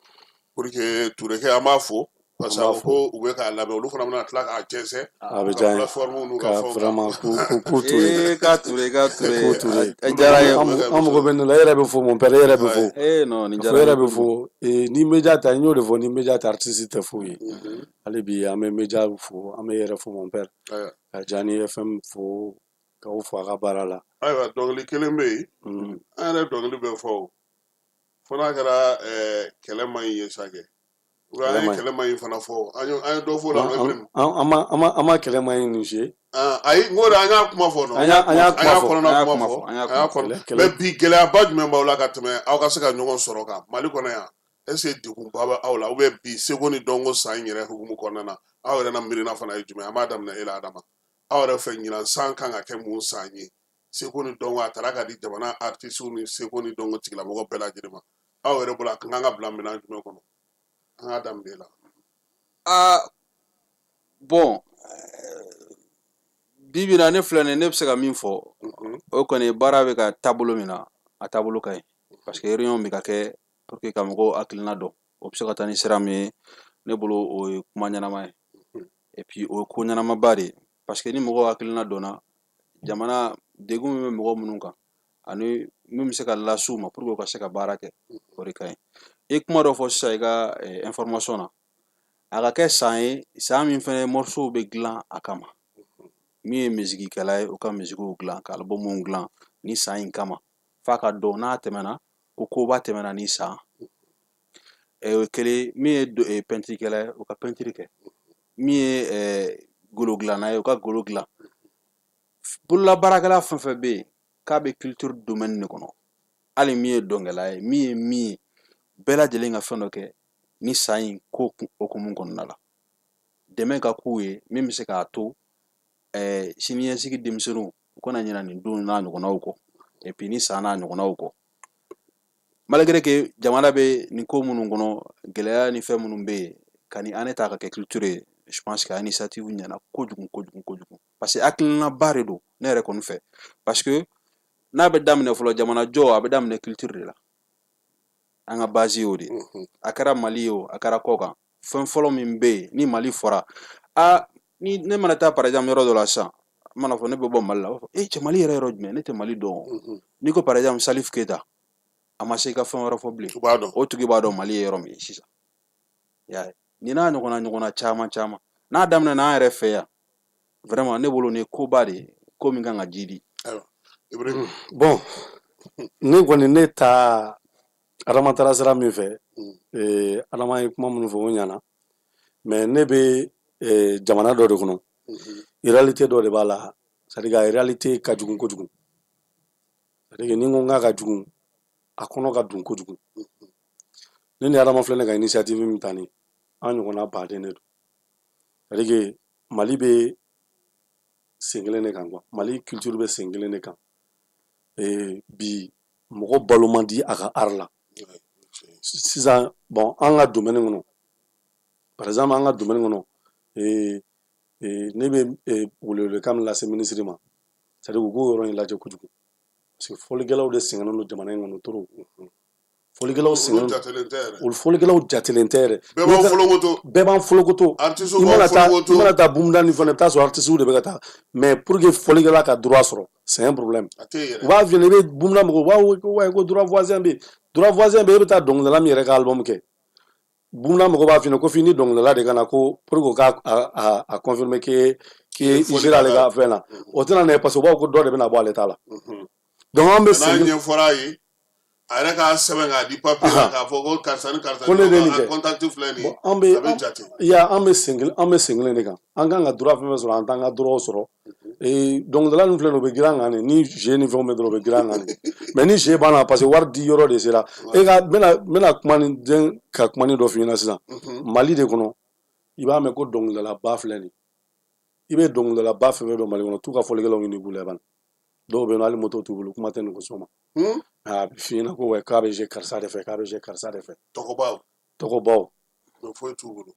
pour que Turekɛ an b'a fo parce que ko u bɛ k'a lamɛn olu fana bɛna tila k'a jɛnsɛn a bɛ diya n ye ka vraiment k'u Ture k'a Ture k'u Ture a diyara n ye an mago bɛ nin la e yɛrɛ bɛ fo mon père e yɛrɛ bɛ fo nin e diyara n yɛrɛ ye bɛ fo ni média ta n y'o de fɔ ni média ta artiste tɛ fo ye hali bi an bɛ média fo an bɛ e yɛrɛ fo mon père ka Jani FM fo k'aw fo a ka baara la ayiwa dɔnkili kelen bɛ yen an yɛrɛ dɔnkili bɛ fɔ fana kɛra kɛlɛ man ɲi ye sa kɛ an ye kɛlɛ man ɲi fana fɔ an ye dɔ fɔ la an ma kɛlɛ man ɲi nin je ayi n ko an y'a kuma fɔ an y'a kuma fɔ mais bi gɛlɛyaba jumɛn b'aw la ka tɛmɛ aw ka se ka ɲɔgɔn sɔrɔ kan Mali kɔnɔ yan est ce que degunba bɛ aw la ou bien bi seko ni dɔnko san yɛrɛ hukumu kɔnɔna na aw yɛrɛ na miirina fana ye jumɛn an b'a daminɛ e la Adama aw yɛrɛ fɛ ɲinan san kan ka kɛ mun san ye seko ni dɔnko a taara ka di jamana artistes ni seko ni dɔnko tigilamɔgɔ bɛɛ lajɛlen ma aw yɛrɛ bolo a kan ka bila minɛn jumɛn kɔnɔ an ka daminɛ e la bon bibi na ne filɛ nin ne bɛ se ka min fɔ o kɔni baara bɛ ka taabolo min na a taabolo ka ɲi parce que réunion bɛ ka kɛ pour que ka mɔgɔw hakilina dɔn o bɛ se ka taa ni sira min ye ne bolo o ye kuma ɲɛnama ye et puis o ye ko ɲɛnamaba de ye parce que ni mɔgɔw hakilina dɔnna jamana degun min bɛ mɔgɔ minnu kan ani min bɛ se ka las'u ma pour que u ka se ka baara kɛ o de ka ɲi i kuma dɔ fɔ sisan i ka information na a ka kɛ san ye san min fɛnɛ morceau bɛ dilan a kama min ye misigikɛla ye o ka misigiw dilan ka albumu dilan ni san in kama f'a ka dɔn n'a tɛmɛna ko koba tɛmɛna ni san o ye kelen min ye pɛntirikɛla ye o ka pɛntiri kɛ min ye golo dilanna ye o ka golo dilan bololabaarakɛla fɛn fɛn bɛ yen k'a bɛ culture domaine de kɔnɔ hali min ye dɔnkɛla ye min ye min ye bɛɛ lajɛlen ka fɛn dɔ kɛ ni san in ko hukumu kɔnɔna la dɛmɛ ka k'u ye min bɛ se k'a to siniɲɛsigi denmisɛnninw u kana ɲinɛ nin don n'a ɲɔgɔnnaw kɔ et puis ni san n'a ɲɔgɔnnaw kɔ malgré que jamana bɛ nin ko minnu kɔnɔ gɛlɛya ni fɛn minnu bɛ yen ka ni année ta ka kɛ culture ye je pense que initiative ɲɛna kojugu kojugu kojugu parce que hakilinaba de don ne yɛrɛ kɔni fɛ parce que n'a bɛ daminɛ fɔlɔ jamana jɔ a bɛ daminɛ culture de la an ka base y'o de a kɛra Mali ye o a kɛra kɔ kan fɛn fɔlɔ min bɛ yen ni Mali fɔra ni ne mana taa par exemple yɔrɔ dɔ la sisan n mana fɔ ne bɛ bɔ Mali la a b'a fɔ cɛ Mali yɛrɛ yɔrɔ jumɛn ne tɛ Mali dɔn n'i ko par exemple Salif Keita a ma se i ka fɛn wɛrɛ fɔ bilen o tigi b'a dɔn Mali ye yɔrɔ min ye sisan nin n'a ɲɔgɔnna caman caman n'a daminɛna an yɛrɛ fɛ yan vraiment ne bolo nin ye koba de ye ko min kan ka jidi bon ne kɔni ne ta Adama taara sira min fɛ Adama ye kuma minnu fɔ o ɲɛna mais ne bɛ jamana dɔ de kɔnɔ réalité dɔ de b'a la c'est-à-dire que réalité ka jugu kojugu c'est-à-dire que ni n ko k'a ka jugu a kɔnɔ ka dun kojugu ne ni Adama filɛ ne ka initiative min ta nin an ɲɔgɔnna baden de don c'est-à-dire que Mali bɛ sen kelen de kan quoi Mali culture bɛ sen kelen de kan bi mɔgɔ balo man di a ka art la sisan bon an ka domaine kɔnɔ par exemple an ka domaine kɔnɔ ne bɛ welewelekan min lase ministre ma c'est-à-dire u k'o yɔrɔ in lajɛ kojugu parce que fɔlikɛlaw de sɛgɛnnen don jamana in kɔnɔ trop fɔlikɛlaw sɛgɛnnen don fɔlikɛlaw jatelen tɛ yɛrɛ bɛɛ b'an folokoto i mana taa bumuda ni fɛnɛ i bɛ taa sɔrɔ artistes de bɛ ka taa mais pour que fɔlikɛla ka droit sɔrɔ c'est un problème u b'a f'i ɲɛna i bɛ bumuda mɔgɔw u b'a fɔ ko droit voisin bɛ yen droit voisin bɛ yen e bɛ taa dɔnkilidala min yɛrɛ ka album kɛ bumuda mɔgɔw b'a f'i ɲɛna ko f'i ni dɔnkilidala de ka na ko pour que k'a confirmer k'i sera ale ka fɛn na o tɛna n'a ye parce que u b'a fɔ ko dɔ de bɛna bɔ ale ta la donc an bɛ segin n'a ɲɛfɔra a ye a yɛrɛ k'a sɛbɛn k'a di papier la k'a fɔ ko karisa ni karisa a contact filɛ nin ye a bɛ jate an bɛ sen kelen de kan an kan ka droit fɛn fɛn sɔrɔ an t'an ka droit sɔrɔ dɔnkilidala nin filɛ nin u bɛ girin an kan ni jeu ni fɛnw bɛ dɔrɔn u bɛ girin an kan mais ni jeu banna parce que wari di yɔrɔ de sera n bɛna kuma ni ka kuma ni dɔ f'i ɲɛna sisan Mali de kɔnɔ i b'a mɛn ko dɔnkilidalaba filɛ nin i bɛ dɔnkilidalaba fɛn fɛn dɔn Mali kɔnɔ t'u ka fɔlikɛlaw ɲini k'u lajɛ dɔw bɛ yen hali moto t'u bolo kuma tɛ nin ko so ma a bɛ f'i ɲɛna ko k'a bɛ jeu karisa de fɛ k'a bɛ jeu karisa de fɛ tɔgɔbaw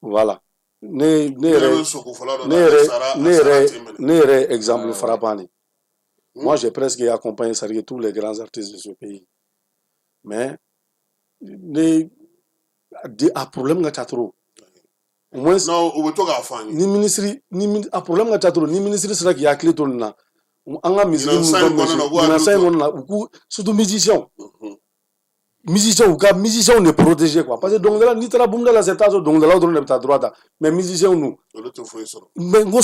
voilà ne yɛrɛ exemple frappant de moi j'ai presque accompagné c'est-à-dire tous les grands artistes de ce pays mais a problème ka ca trop au moins u bɛ to k'a fɔ an ye a problème ka ca trop ni ministre sera k'i hakili to nin na an ka musique kɔnɔna na u k'u surtout musiciens u ka musiciens de protéger quoi parce que dɔnkilidala n'i taara bumuda la sisan i bɛ taa sɔrɔ dɔnkilidalaw dɔrɔn de bɛ taa droit ta mais musiciens ninnu olu tɛ foyi sɔrɔ mais n ko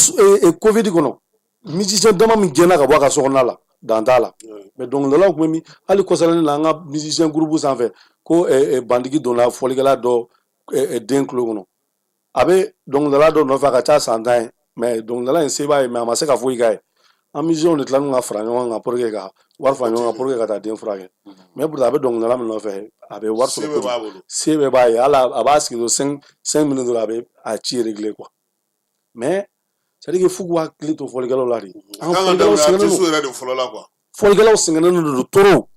Covid kɔnɔ musicien dama min gɛnna ka bɔ a ka so kɔnɔna la dan t'a la mais dɔnkilidalaw tun bɛ min hali kɔsalen la an ka musicien groupe sanfɛ ko bandigi donna fɔlikɛla dɔ den tulo kɔnɔ a bɛ dɔnkilidala dɔ nɔfɛ a ka ca san 10 ye mais dɔnkilidala in se b'a ye mais a ma se ka foyi k'a ye an musiciens de tilal'u ka fara ɲɔgɔn kan pour que ka wari fara ɲɔgɔn kan pour que ka taa den furakɛ mais pourtant a bɛ dɔnkilidala min nɔfɛ a bɛ wari sɔrɔ se bɛɛ b'a ye hali a b'a sigi don 5 minutes dɔrɔn a bɛ a ci régler quoi mais c'est à dire que f'u k'u hakili to fɔlikɛlaw la de fɔlikɛlaw sɛgɛnnen don trop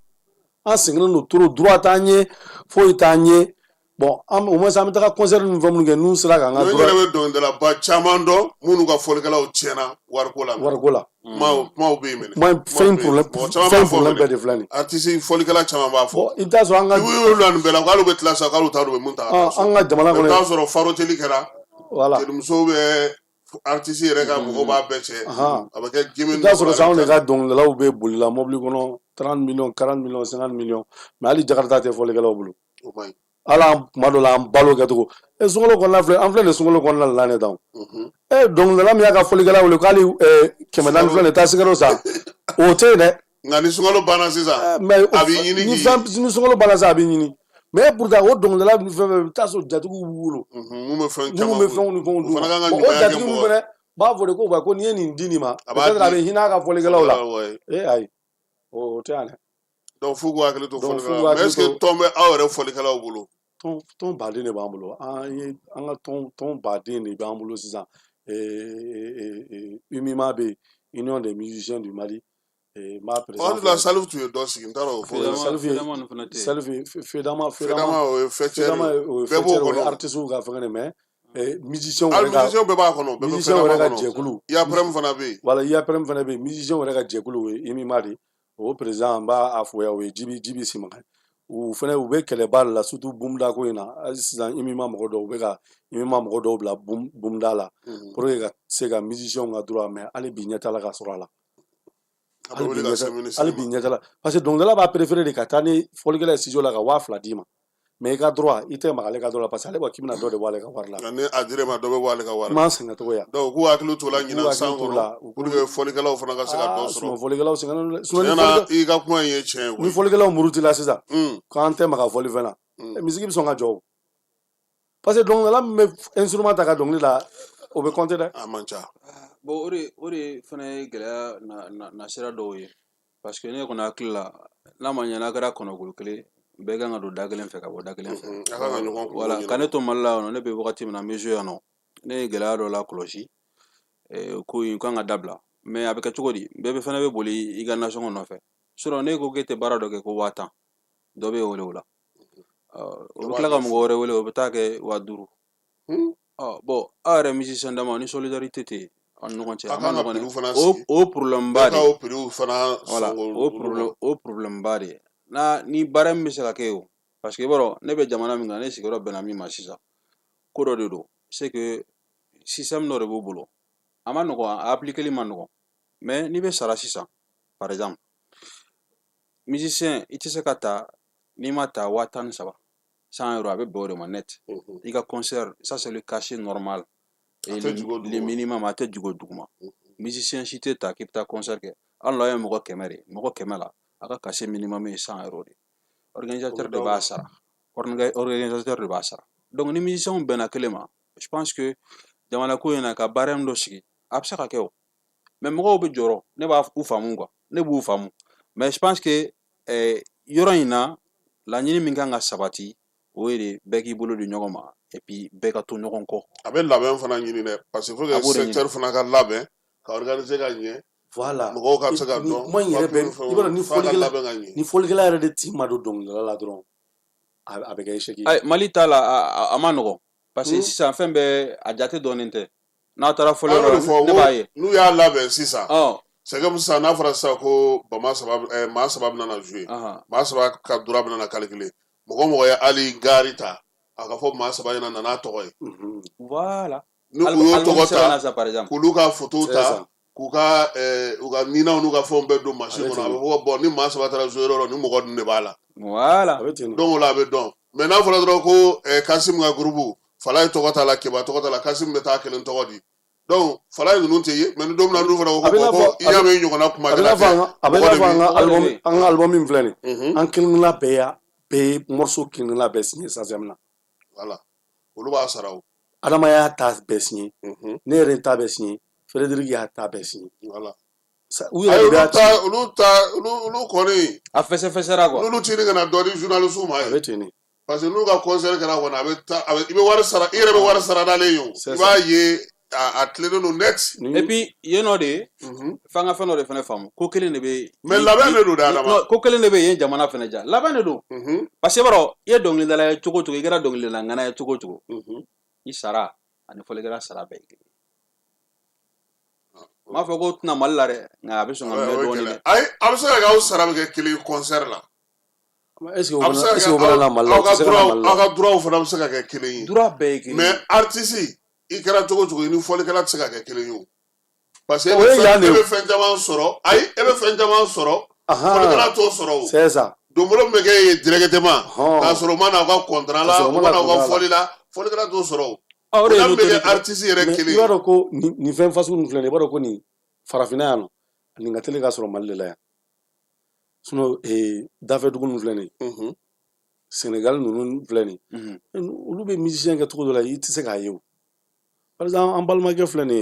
an sɛgɛnnen don trop droit t'an ye foyi t'an ye bon au moins an bɛ taga concert ni fɛn minnu kɛ n'u sera k'an ka droit yɛrɛ bɛ dɔnkilidalaba caman dɔn minnu ka fɔlikɛlaw tiɲɛna wariko la kumaw bɛ yen mɛnɛ fɛn problème bɛɛ de filɛ nin artiste fɔlikɛla caman b'a fɔ i bɛ taa sɔrɔ an ka i wuli nin bɛɛ la k'ale bɛ tila sa k'ale t'a dɔn bɛ mun ta an ka jamana kɔnɔ i bɛ taa sɔrɔ faroteli kɛra jelimuso bɛ artiste yɛrɛ ka mɔgɔw b'a bɛɛ cɛ a bɛ kɛ gimi i bɛ taa sɔrɔ sisan anw de ka dɔnkilidalaw bɛ bolila mobili kɔnɔ 30 millions 40 millions 50 millions mais hali jakarta tɛ fɔlikɛlaw bolo ala kuma dɔ la an balo kɛcogo sunkalo kɔnɔna filɛ an filɛ nin sunkalo kɔnɔna la ne tan dɔnkilidala min y'a ka fɔlikɛla wele k'ale 400 filɛ nin taa sigaro san o tɛ yen dɛ nka ni sunkalo banna sisan mais a b'i ɲini ni sunkalo banna sisan a b'i ɲini mais pourtant o dɔnkilidala fɛn fɛn i bɛ taa sɔrɔ jatigiw b'u bolo mun bɛ fɛn ni fɛnw d'u ma o jatigi ninnu fɛnɛ b'a fɔ de ko n'i ye nin di nin ma peut-être a bɛ hinɛ a ka fɔlikɛlaw la ayi o tɛ yan dɛ donc f'u k'u hakili to fɔlikɛlaw la mais est ce que tɔn bɛ aw yɛrɛ fɔlikɛlaw bolo tɔn baden de b'an bolo an ka tɔn baden de b'an bolo sisan UMIMA bɛ yen Union des musiciens du Mali ma président la Salif tun ye dɔ sigi n t'a dɔn o fɔ Salif Fedama o ye fɛcɛr bɛɛ b'o kɔnɔ artistes ka fɛngɛ mais musiciens bɛɛ b'a kɔnɔ musiciens yɛrɛ ka jɛkulu IAPREM fana bɛ yen voilà IAPREM fana bɛ yen musiciens yɛrɛ ka jɛkulu o ye UMIMA de o président n b'a fɔ yan o ye Jibi Simaga u bɛ kɛlɛba de la surtout bumda ko in na hali sisan UMIMA mɔgɔ dɔw bɛ ka UMIMA mɔgɔ dɔw bila bumda la pour que ka se ka musiciens ka droit mais hali bi ɲɛtala ka sɔrɔ a la hali bi ɲɛtala parce que dɔnkilidala b'a préféré de ka taa ni fɔlikɛla ye studio la ka 2000 d'i ma mais i ka droit i tɛ maga ale ka droit la parce que ale b'a k'i bɛna dɔ de bɔ ale ka wari la ni a dir'e ma dɔ bɛ bɔ ale ka wari la m'an sɛgɛn cogo ya donc k'u hakili to la ɲinan san kɔnɔ pour que fɔlikɛlaw fana ka se ka dɔ sɔrɔ fɔlikɛlaw sɛgɛnnen don i ka kuma in ye tiɲɛ ye ni fɔlikɛlaw murutila sisan k'an tɛ maga fɔlifɛn na misiki bɛ sɔn ka jɔ parce que dɔnkilidala min bɛ instrument ta ka dɔnkili la o bɛ compter dɛ a man ca bon o de fana ye gɛlɛya na sira dɔw ye parce que ne kɔni hakili la n'a ma ɲɛ n'a kɛra kɔnɔkulu kelen bɛɛ kan ka don da kelen fɛ ka bɔ da kelen fɛ voilà ka ne to Mali la yan nɔ ne bɛ wagati min na n bɛ jouer yan nɔ ne ye gɛlɛya dɔ la kɔlɔsi ko in kan ka dabila mais a bɛ kɛ cogo di bɛɛ fana bɛ boli i ka nasɔngɔ nɔfɛ sinon ne ko k'e tɛ baara dɔ kɛ ko 5000 dɔ bɛ wele o la o bɛ tila ka mɔgɔ wɛrɛ wele o bɛ taa kɛ 5000 bon aw yɛrɛ musicien dama ni solidarité tɛ yen an ni ɲɔgɔn cɛ a ma nɔgɔn dɛ o problème ba de o problème ba de ni baara min bɛ se ka kɛ o parce que i b'a dɔn ne bɛ jamana min kan ne sigiyɔrɔ bɛnna min ma sisan ko dɔ de don c'est que système dɔ de b'u bolo a ma nɔgɔn a appliquer ma nɔgɔn mais n'i bɛ sara sisan par exemple musicien i tɛ se ka ta n'i ma ta 103 100 € a bɛ bɛn o de ma net i ka concert ça c'est le cachet normal le minimum a tɛ jugo duguma musicien si tɛ ta k'i bɛ taa concert kɛ hali n'aw ye mɔgɔ 100 de mɔgɔ 100 la a ka cachet minimum ye 100 € de organisateur de b'a sara organisateur de b'a sara donc ni musicien bɛnna kelen ma je pense que jamana ko in na ka barème dɔ sigi a bɛ se ka kɛ o mais mɔgɔw bɛ jɔrɔ ne b'a u faamu quoi ne b'u faamu mais je pense que yɔrɔ in na laɲini min kan ka sabati o ye de bɛɛ k'i bolo di ɲɔgɔn ma et puis bɛɛ ka to ɲɔgɔn kɔ a bɛ labɛn fana ɲini dɛ parce que faut que secteur fana ka labɛn ka organiser ka ɲɛ voilà mɔgɔw ka se ka dɔn kuma in yɛrɛ bɛ i b'a dɔn ni fɔlikɛla yɛrɛ de t'i ma don dɔnkilidala la dɔrɔn a bɛ kɛ échec ye Mali ta la a ma nɔgɔn parce que sisan fɛn bɛɛ a jate dɔɔnin tɛ n'a taara fɔlɔ yɔrɔ ne b'a ye n'u y'a labɛn sisan c'est comme sisan n'a fɔra sisan ko maa 3 bɛna na jouer maa 3 ka droit bɛna na calculer mɔgɔ ye hali gari ta a ka fɔ maa 3 ɲɛna nan'a tɔgɔ ye voilà ni u y'o tɔgɔ ta k'olu ka photo ta k'u ka ninanw n'u ka fɛnw bɛɛ don machine kɔnɔ a bɛ fɔ bon ni maa 3 taara jouer yɔrɔ ni mɔgɔ ninnu de b'a la voilà donc o la a bɛ dɔn mais n'a fɔra dɔrɔn ko Kasim ka groupe Fala ye tɔgɔ t'a la Keba tɔgɔ t'a la Kasim bɛ taa kelen tɔgɔ di donc fala ninnu tɛ ye mais ni don min na n'u fana ko A bɛ n'a fɔ- ko i y'a mɛn i ɲɔgɔnna kuma a bɛ n'a fɔ an ka album Mɔgɔ de bɛ- an ka album min filɛ nin Mhm. an kelenkelenna bɛɛ ye morceau kelenkelenna bɛɛ signé SACEM na voilà olu b'a sara o Adama y'a ta bɛɛ signé Mhm. ne yɛrɛ ta bɛɛ signé Frédéric y'a ta bɛɛ signé voilà u ayi yɛrɛ de b'a ci olu kɔni a fɛsɛfɛsɛra quoi n'olu tini kana dɔ di journaliste ma a ye bɛ ten de parce que n'u ka concert kɛra kɔni i bɛ wari sara i yɛrɛ bɛ wari sara n'ale ye o C'est i ça. b'a ye a tilennen don net et puis yen nɔ de Mhm. f'an ka fɛn dɔ de fɛnɛ faamu ko kelen de bɛ mais labɛn de don dɛ Adama non, ko kelen de bɛ yen jamana fɛnɛ ja labɛn de don Mhm. parce que b'a i ye dɔnkilidala ye cogo o cogo i kɛra dɔnkilidala ŋana ye cogo o cogo Mhm. i sara ani fɔlikɛla sara bɛɛ ye kelen n m'a fɔ ko tɛna mali la dɛ nka a bɛ sɔn ka mɛn dɔɔni dɛ ayi a bɛ se ka kɛ aw sara bɛ kɛ kelen ye concert la est-ce que a bɛ se ka o bɛ na Mali la aw o tɛ se ka na Mali aw la ka droit fana bɛ se ka kɛ kelen ye dura bɛɛ ye kelen mais artiste i kɛra cogo o cogo i ni fɔlikɛla tɛ se ka kɛ kelen ye o parce que e O ye yan de bɛ o. fɛn caman sɔrɔ ayi e bɛ fɛn caman sɔrɔ fɔlikɛla t'o sɔrɔ o c'est ça donbolo min bɛ kɛ ye directement Ɔhɔn. k'a sɔrɔ o ma na aw ka contrat la K'a sɔrɔ o o ma ma na na aw ka contrat la. fɔli la fɔlikɛla t'o sɔrɔ o o de ye o bɛ kɛ notoriété artiste yɛrɛ mais i kelen b'a dɔn ko nin fɛn fasugu ninnu filɛ nin ye i b'a dɔn ko nin farafinna yan nɔ nin ka teli ka sɔrɔ Mali de la yan sinon dafɛ dugu ninnu filɛ nin ye Mhm. Sénégal ninnu filɛ nin Mhm. ye olu bɛ musicien kɛ cogo dɔ la i tɛ se k'a ye o par exemple an balimakɛ filɛ nin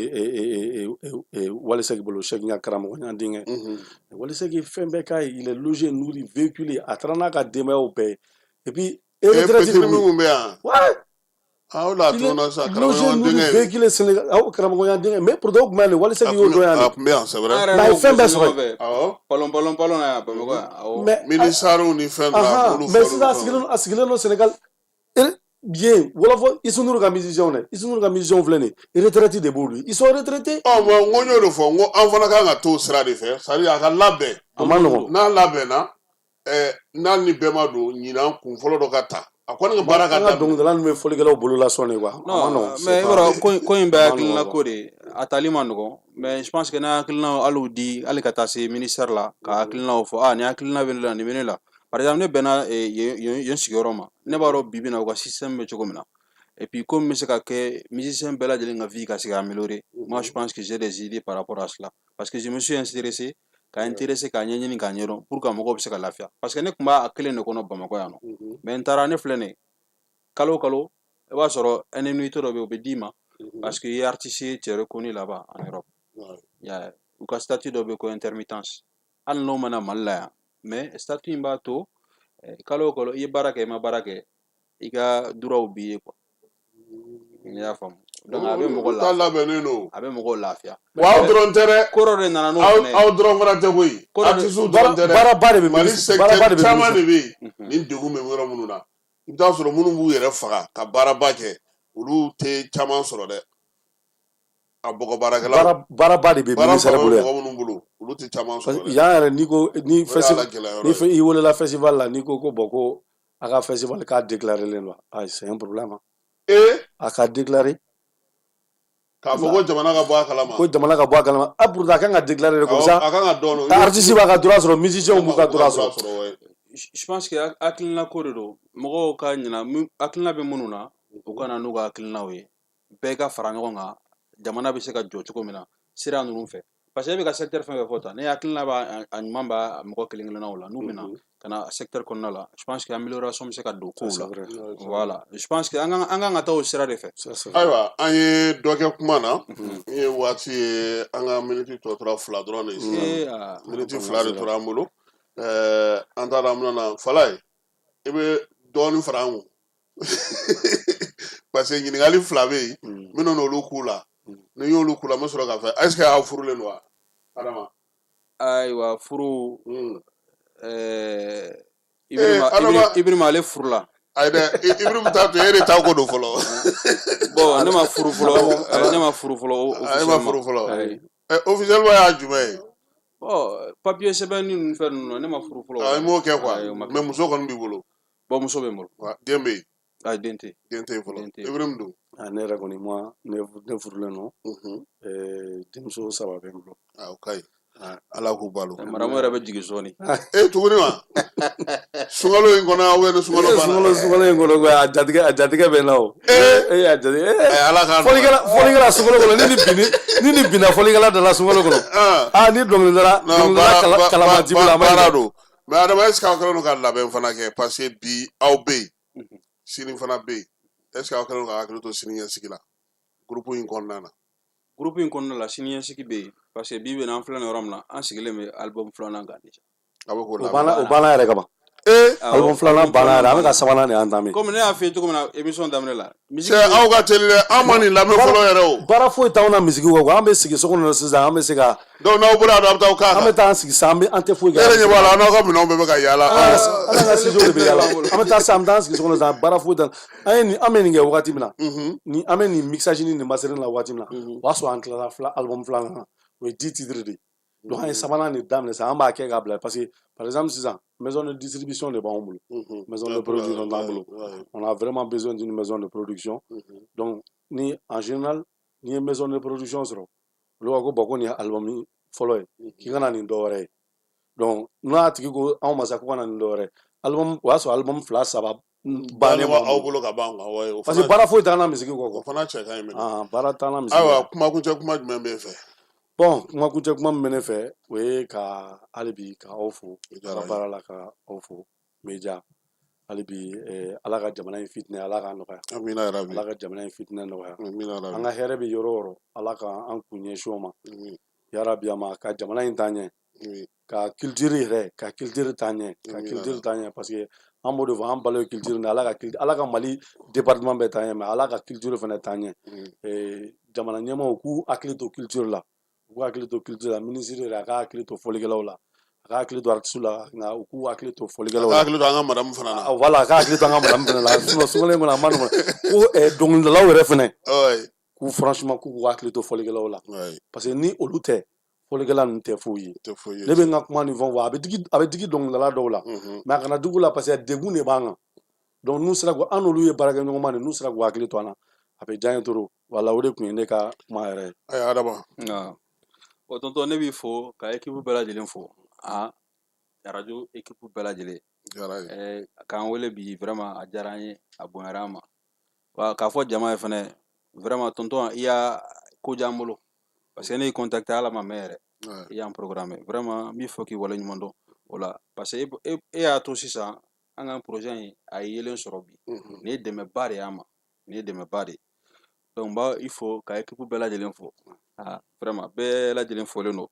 ye Wali Seki bolo Seki n ka karamɔgɔ n denkɛ Mhm. Wali Seki ye fɛn bɛɛ k'a ye il est logé nourri véhiculé a taara n'a ka denbayaw bɛɛ ye et puis retraite de petini min bolo kun bɛ yan ouais aw la il tuguna sa est logé karamɔgɔ nourri denkɛ véhiculé Sénégal aw karamɔgɔ denkɛ mais pourtant o tun b'a ye Wali Seki y'o dɔn yan a de kun bɛ yan c'est an vrai yɛrɛ Mais a ye y'o fɛn bɛɛ gosi sɔrɔ ɲɔgɔn fɛ awɔ pɔlɔn na yan bamakɔ yan awɔ mais minisariw ni fɛn dɔ a ahan b'olu mais fɔ sisan a sigilen don Sénégal bien wɔlɔfɔ Issoufou Ndour ka musicien dɛ Issoufou Ndour ka musicien filɛ nin ye retraite de b'olu ye ils sont retraités mais n ko n y'o de fɔ n ko an fana kan ka t'o sira de fɛ c'est à dire a ka labɛn a ma nɔgɔn n'a labɛnna n'a ni bɛɛ ma don ɲinan kun fɔlɔ dɔ ka ta a kɔni ka baara ka an ka daminɛ dɔnkilidala ninnu bɛ fɔlikɛlaw bolo lasɔn de quoi a ma non nɔgɔn mais i b'a dɔn ko in bɛɛ a ma hakilina nɔgɔn ko de a tali ma nɔgɔn mais je pense que n'a hakilinaw hali di hali ka taa se ministère la ka hakilinaw fɔ nin hakilina bɛ ne la nin bɛ ne la par exemple ne bɛnna yen sigiyɔrɔ ma ne b'a dɔn bi bi in na u ka système bɛ cogo min na et puis ko min bɛ se ka kɛ musicien bɛɛ lajɛlen ka vie ka se ka améliorer moi je pense que j'ai des idées par rapport à cela parce que je me suis intéressé k'a ɲɛɲini k'a ɲɛdɔn pour que mɔgɔw bɛ se ka lafiya parce que ne tun b'a kelen de kɔnɔ bamakɔ yan nɔ mais n taara ne filɛ nin ye kalo o kalo i b'a sɔrɔ indemnité dɔ bɛ yen o bɛ d'i ma parce que i ye artiste ye tu es reconnu là-bas en Europe i y'a ye u ka statut dɔ bɛ yen ko intermittence hali n'o mana Mali la yan mais statut in b'a to kalo o kalo i ye baara kɛ i ma baara kɛ i ka droit b'i ye quoi i y'a faamu donc a bɛ mɔgɔ ta lafiya labɛnnen don a bɛ mɔgɔw lafiya wa aw dɔrɔn tɛ dɛ ko dɔ de nana n'o fɛnɛ ye aw dɔrɔn fana tɛ koyi Ko dɔ de- artiste dɔrɔn tɛ dɛ baaraba de bɛ Mali baaraba de secteur bɛ caman de ministère bɛ yen nin degun bɛ yɔrɔ minnu na i bɛ taa sɔrɔ minnu b'u yɛrɛ faga ka baaraba kɛ olu tɛ caman sɔrɔ dɛ a bɔgɔ baarakɛlaw baaraba de bɛ baara ministère fanga bɛ bolo yan mɔgɔ minnu bolo olu tɛ caman parce sɔrɔ que dɛ yan yɛrɛ n'i ko ni o de y'a la gɛlɛya yɔrɔ ye i welela festival la n'i ko ko bon ko a ka festival k'a déclaré don ayi c'est un problème a ka déclaré k'a fɔ ko jamana ka bɔ a kalama ko jamana ka bɔ a kalama a pourtant a kan ka déclarer de comme a ça kan ka dɔn artiste b'a ka droit sɔrɔ musicien b'u ka droit sɔrɔ je pense que hakilina ko de don mɔgɔw ka ɲina hakilina bɛ minnu na u ka na n'u ka hakilinaw ye bɛɛ ka fara ɲɔgɔn kan jamana bɛ se ka jɔ cogo min na sira ninnu fɛ parce que e bɛ ka secteur fɛn fɛn fɔ tan ne hakilina b'a a ɲuman b'a mɔgɔ kelen kelennaw la n'u bɛna ka na secteur kɔnɔna la je pense que amélioration bɛ se ka don kow la voilà je pense que an kan ka taa o sira de fɛ ayiwa an ye dɔ kɛ kuma na n ye waati ye an ka miniti tɔ tora 2 dɔrɔn de sisan miniti 2 de tora an bolo an t'a dɔn an bɛna na Fala ye i bɛ dɔɔnin fara an kun parce que ɲininkali 2 bɛ yen n bɛna n'olu k'u la ni n y'olu k'u la n bɛ sɔrɔ k'a fɔ est ce que aw furulen don wa Adama ayiwa furu Adama Ibirima ale furu la ayi dɛ Ibirimu t'a to e de t'aw ko don fɔlɔ bon ne ma furu fɔlɔ ne ma furu fɔlɔ e ma furu fɔlɔ officiellement y'a jumɛn ye bon papier sɛbɛnni ninnu fɛn ninnu na ne ma furu fɔlɔ i m'o kɛ quoi mais muso kɔni b'i bolo bon muso bɛ n bolo den bɛ yen ayi den tɛ den tɛ yen fɔlɔ Ibirimu don ne yɛrɛ kɔni ne furulen don denmuso 3 bɛ n bolo o ka ɲi ala k'u balo maramo yɛrɛ bɛ jigin sɔɔni tuguni wa sunkalo in kɔnɔ aw bɛ ni sunkalo banna sunkalo in kɔnɔ koyi a jatigɛ bɛ n na o a jatigɛ ala ka fɔlikɛla sunkalo kɔnɔ ni nin binna fɔlikɛla dala sunkalo kɔnɔ ni dɔnkilidala kalama ti bila baara don mais adama est ce que aw kɛlen don ka labɛn fana kɛ parce que bi aw bɛ yen sini fana bɛ yen est ce que aw kɛlen don ka hakili to sini ɲɛsigi la groupe in kɔnɔna na groupe in kɔnɔna la sini ɲɛsigi bɛ yen parce que bi bi in na an filɛ nin yɔrɔ min na an sigilen bɛ album filanan kan déjà a bɛ k'o o banna yɛrɛ kama album filanan banna yɛrɛ an bɛ ka sabanan de entamé comme ne y'a f'i ye cogo min na émission daminɛ la c'est aw ka teli dɛ an ma nin lamɛn fɔlɔ yɛrɛ o baara foyi t'anw na misigi kɔ an bɛ sigi so kɔnɔ sisan an bɛ se ka donc n'aw bɔra a bɛ taa k'a kan an bɛ taa an sigi sisan an tɛ foyi kɛ e yɛrɛ ɲɛ b'a la an n'aw ka minɛnw bɛɛ bɛ ka yaala ala ka studio de bɛ yaala an bɛ taa sisan an bɛ taa an sigi so kɔnɔ sisan baara foyi t'an an bɛ nin kɛ wagati min na ni an bɛ nin mixage ni nin mastering la wagati min na o y'a sɔrɔ an tilala album filanan na o ye 10 titres de donc an ye sabanan de daminɛ sisan an b'a kɛ k'a bila parce que par exemple sisan maison de distribution de b'anw bolo maison de production t'an bolo on a vraiment besoin d'une maison de production donc ni en général ni ye maison de production sɔrɔ olu b'a ko bon ko nin ye album fɔlɔ ye k'i kana nin dɔwɛrɛ ye donc n'a tigi ko anw ma sa ko kana nin dɔwɛrɛ ye album o y'a sɔrɔ album 2-3 bannen b'aw bolo ka ban quoi parce que baara foyi t'an na misigi kɔ o fana cɛ ka ɲi minɛ baara t'an na misigi ayiwa kumakuncɛ kuma jumɛn b'e fɛ bon kumakuncɛ kuma min bɛ ne fɛ o ye ka hali bi ka aw fo ka baara la ka aw fo Media hali bi ala ka jamana in fitinɛ ala k'a nɔgɔya amina yarabi ala ka jamana in fitinɛ nɔgɔya amina yarabi an ka hɛrɛ bɛ yɔrɔ o yɔrɔ ala k'an kun ɲɛsin o ma yarabi ama ka jamana in taa ɲɛ ka culture yɛrɛ ka culture taa ɲɛ ka culture taa ɲɛ parce que an b'o de fɔ an balo ye culture na ala ka Mali département bɛɛ taa ɲɛ mais ala ka culture fana taa ɲɛ jamana ɲɛmaaw k'u hakili to culture la u k'u hakili to culture la ministre yɛrɛ a ka hakili to fɔlikɛlaw la a ka hakili to artiste la nka u k'u hakili to fɔlikɛlaw la a ka hakili to an ka madame fana na voilà a ka hakili to an ka madame fana la sinon sunkalo in kɔnɔ a ma nɔgɔn ko dɔnkilidalaw yɛrɛ fana k'u franchement k'u hakili to fɔlikɛlaw la parce que ni olu tɛ fɔlikɛla ninnu tɛ foyi ye ne bɛ n ka kuma nin fɛn fɔ a bɛ digi dɔnkilidala dɔw la mais a kana digi u la parce que degun de b'an kan donc n'u sera an n'olu ye baarakɛɲɔgɔnma de n'u sera k'u hakili to an na a bɛ diya n ye trop voilà o de tun ye ne ka kuma yɛrɛ ye. ayiwa Adama. o tonton ne b'i fo ka équipe bɛɛ lajɛlen fo radio équipe bɛɛ lajɛlen k'an wele bi vraiment a diyara an ye a bonyara an ma wa k'a fɔ jama ye fɛnɛ vraiment tonton i y'a ko diya an bolo parce que ne y'i contacté ala ma mɛn yɛrɛ i y'an programmé vraiment n b'i fɔ k'i waleɲuman dɔn o la parce que e y'a to sisan an ka projet in a ye yelen sɔrɔ bi nin ye dɛmɛba de y'an ma nin ye dɛmɛba de ye donc n b'a i fo ka équipe bɛɛ lajɛlen fo vraiment bɛɛ lajɛlen folen don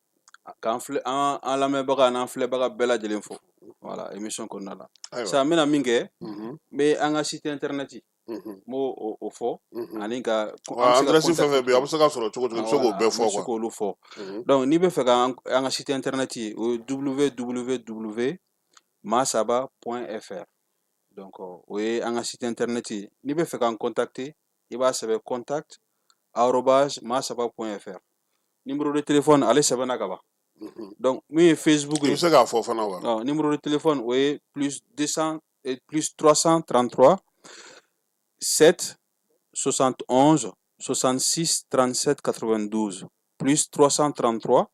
k'an filɛ an lamɛnbaga n'an filɛbaga bɛɛ lajɛlen fo voilà émission kɔnɔna la sisan n bɛna min kɛ n bɛ an ka site internet n b'o o fɔ ani ka adresse fɛn fɛn bɛ yen a bɛ se ka sɔrɔ cogo cogo i bɛ se k'o bɛɛ fɔ quoi k'olu fɔ donc n'i bɛ fɛ ka an ka site internet ye o ye www.masaba.fr donc o ye an ka site internet ye n'i bɛ fɛ k'an contacter i b'a sɛbɛn contact@masaba.fr numéro de téléphone ale sɛbɛnna ka ban donc min ye Facebook ye i bɛ se k'a fɔ fana wa numéro de téléphone o ye plus 333 7 71 66 37 92 plus 333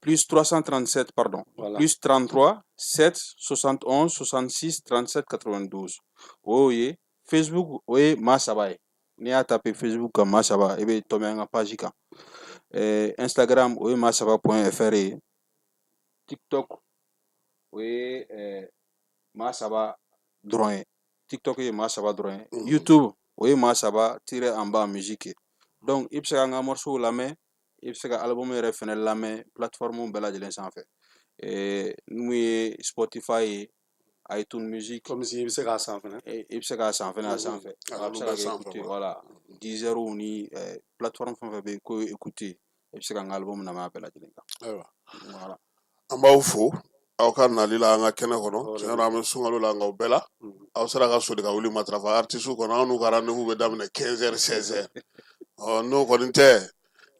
plus 337 pardon voilà. Plus 33 7 71 66 37 92 o ye Facebook o ye Masaba ye n'i y'a tapé Facebook kan Masaba i bɛ tɔmɛ an ka page kan Instagram o ye masaba.fr ye TikTok o ye Masaba dɔrɔn ye TikTok ye Masaba dɔrɔn ye YouTube o ye Masaba-en-bas musique ye donc i bɛ se ka an ka morceau lamɛn i bɛ se ka album yɛrɛ fɛnɛ lamɛn plateforme bɛɛ lajɛlen sanfɛ n'u ye Spotify ye iTunes Music comme si i bɛ se k'a san fɛnɛ i bɛ se k'a san fɛnɛ a sanfɛ a bɛ se ka kɛ écouter voilà Deezer ni plateforme fɛn fɛn bɛ yen ko écouter i bɛ se ka an ka album lamɛn a bɛɛ lajɛlen kan ayiwa voilà an b'aw fo aw ka nali la an ka kɛnɛ kɔnɔ tiɲɛ na an bɛ sunkalo la nka o bɛɛ la aw sera ka soli ka wuli matarafa artiste kɔnɔ an n'u ka rendez-vous bɛ daminɛ 15h 16h n'o kɔni tɛ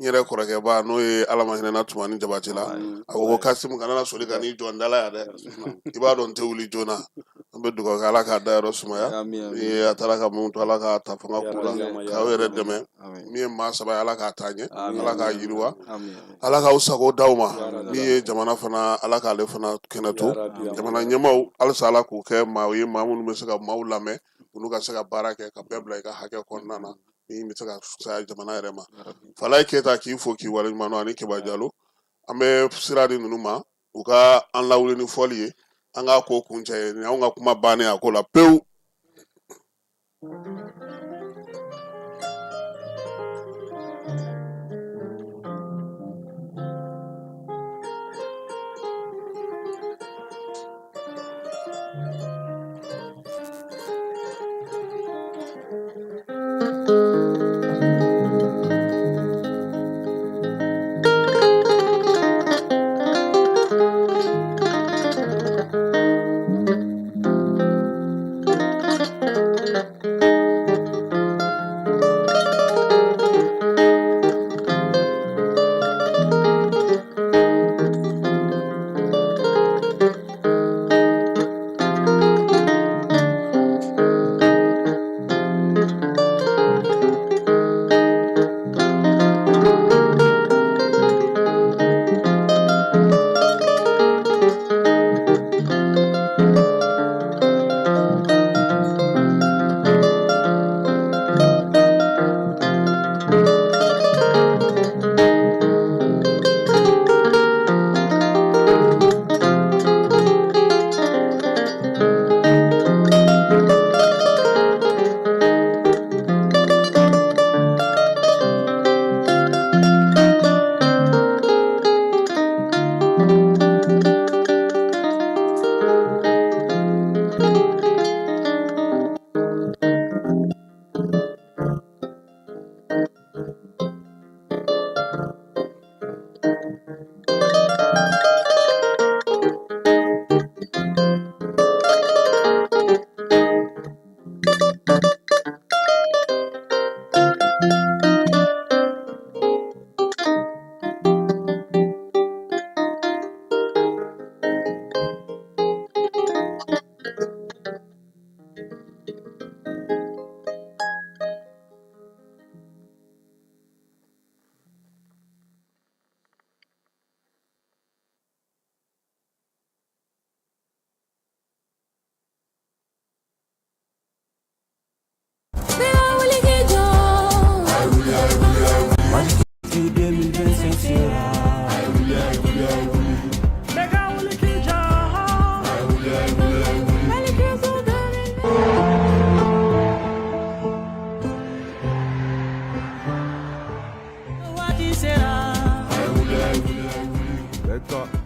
yɛrɛ kɔrɔkɛba n'o ye ala ma hinɛna Tumani Jabate la a ko Kasimu kana na soli ka n'i jɔ n dala yan dɛ i b'a dɔn n tɛ wuli joona an bɛ dugawu kɛ ala k'a dayɔrɔ sumaya ni a taara ka mun to ala k'a ta fanga k'u la k'aw yɛrɛ dɛmɛ min ye maa saba ye ala k'a taa ɲɛ ala k'a yiriwa ala k'aw sago d'aw ma min ye jamana fana ala k'ale fana kɛnɛ to jamana ɲɛmaw halisa ala k'u kɛ maa ye maa minnu bɛ se ka maaw lamɛn olu ka se ka baara kɛ ka bɛɛ bila i ka hakɛ kɔnɔna na min bɛ se ka fisaya jamana yɛrɛ ma Falaye Keyita k'i fo k'i waleɲuman dɔn ani Keba Jalo an bɛ sira di ninnu ma u ka an lawuli ni fɔli ye an k'a ko kun cɛ ye ni anw ka kuma bannen a ko la pewu.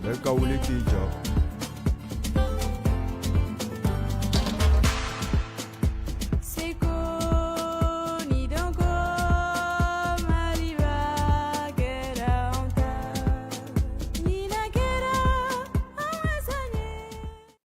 Beka wuli k'i jɔ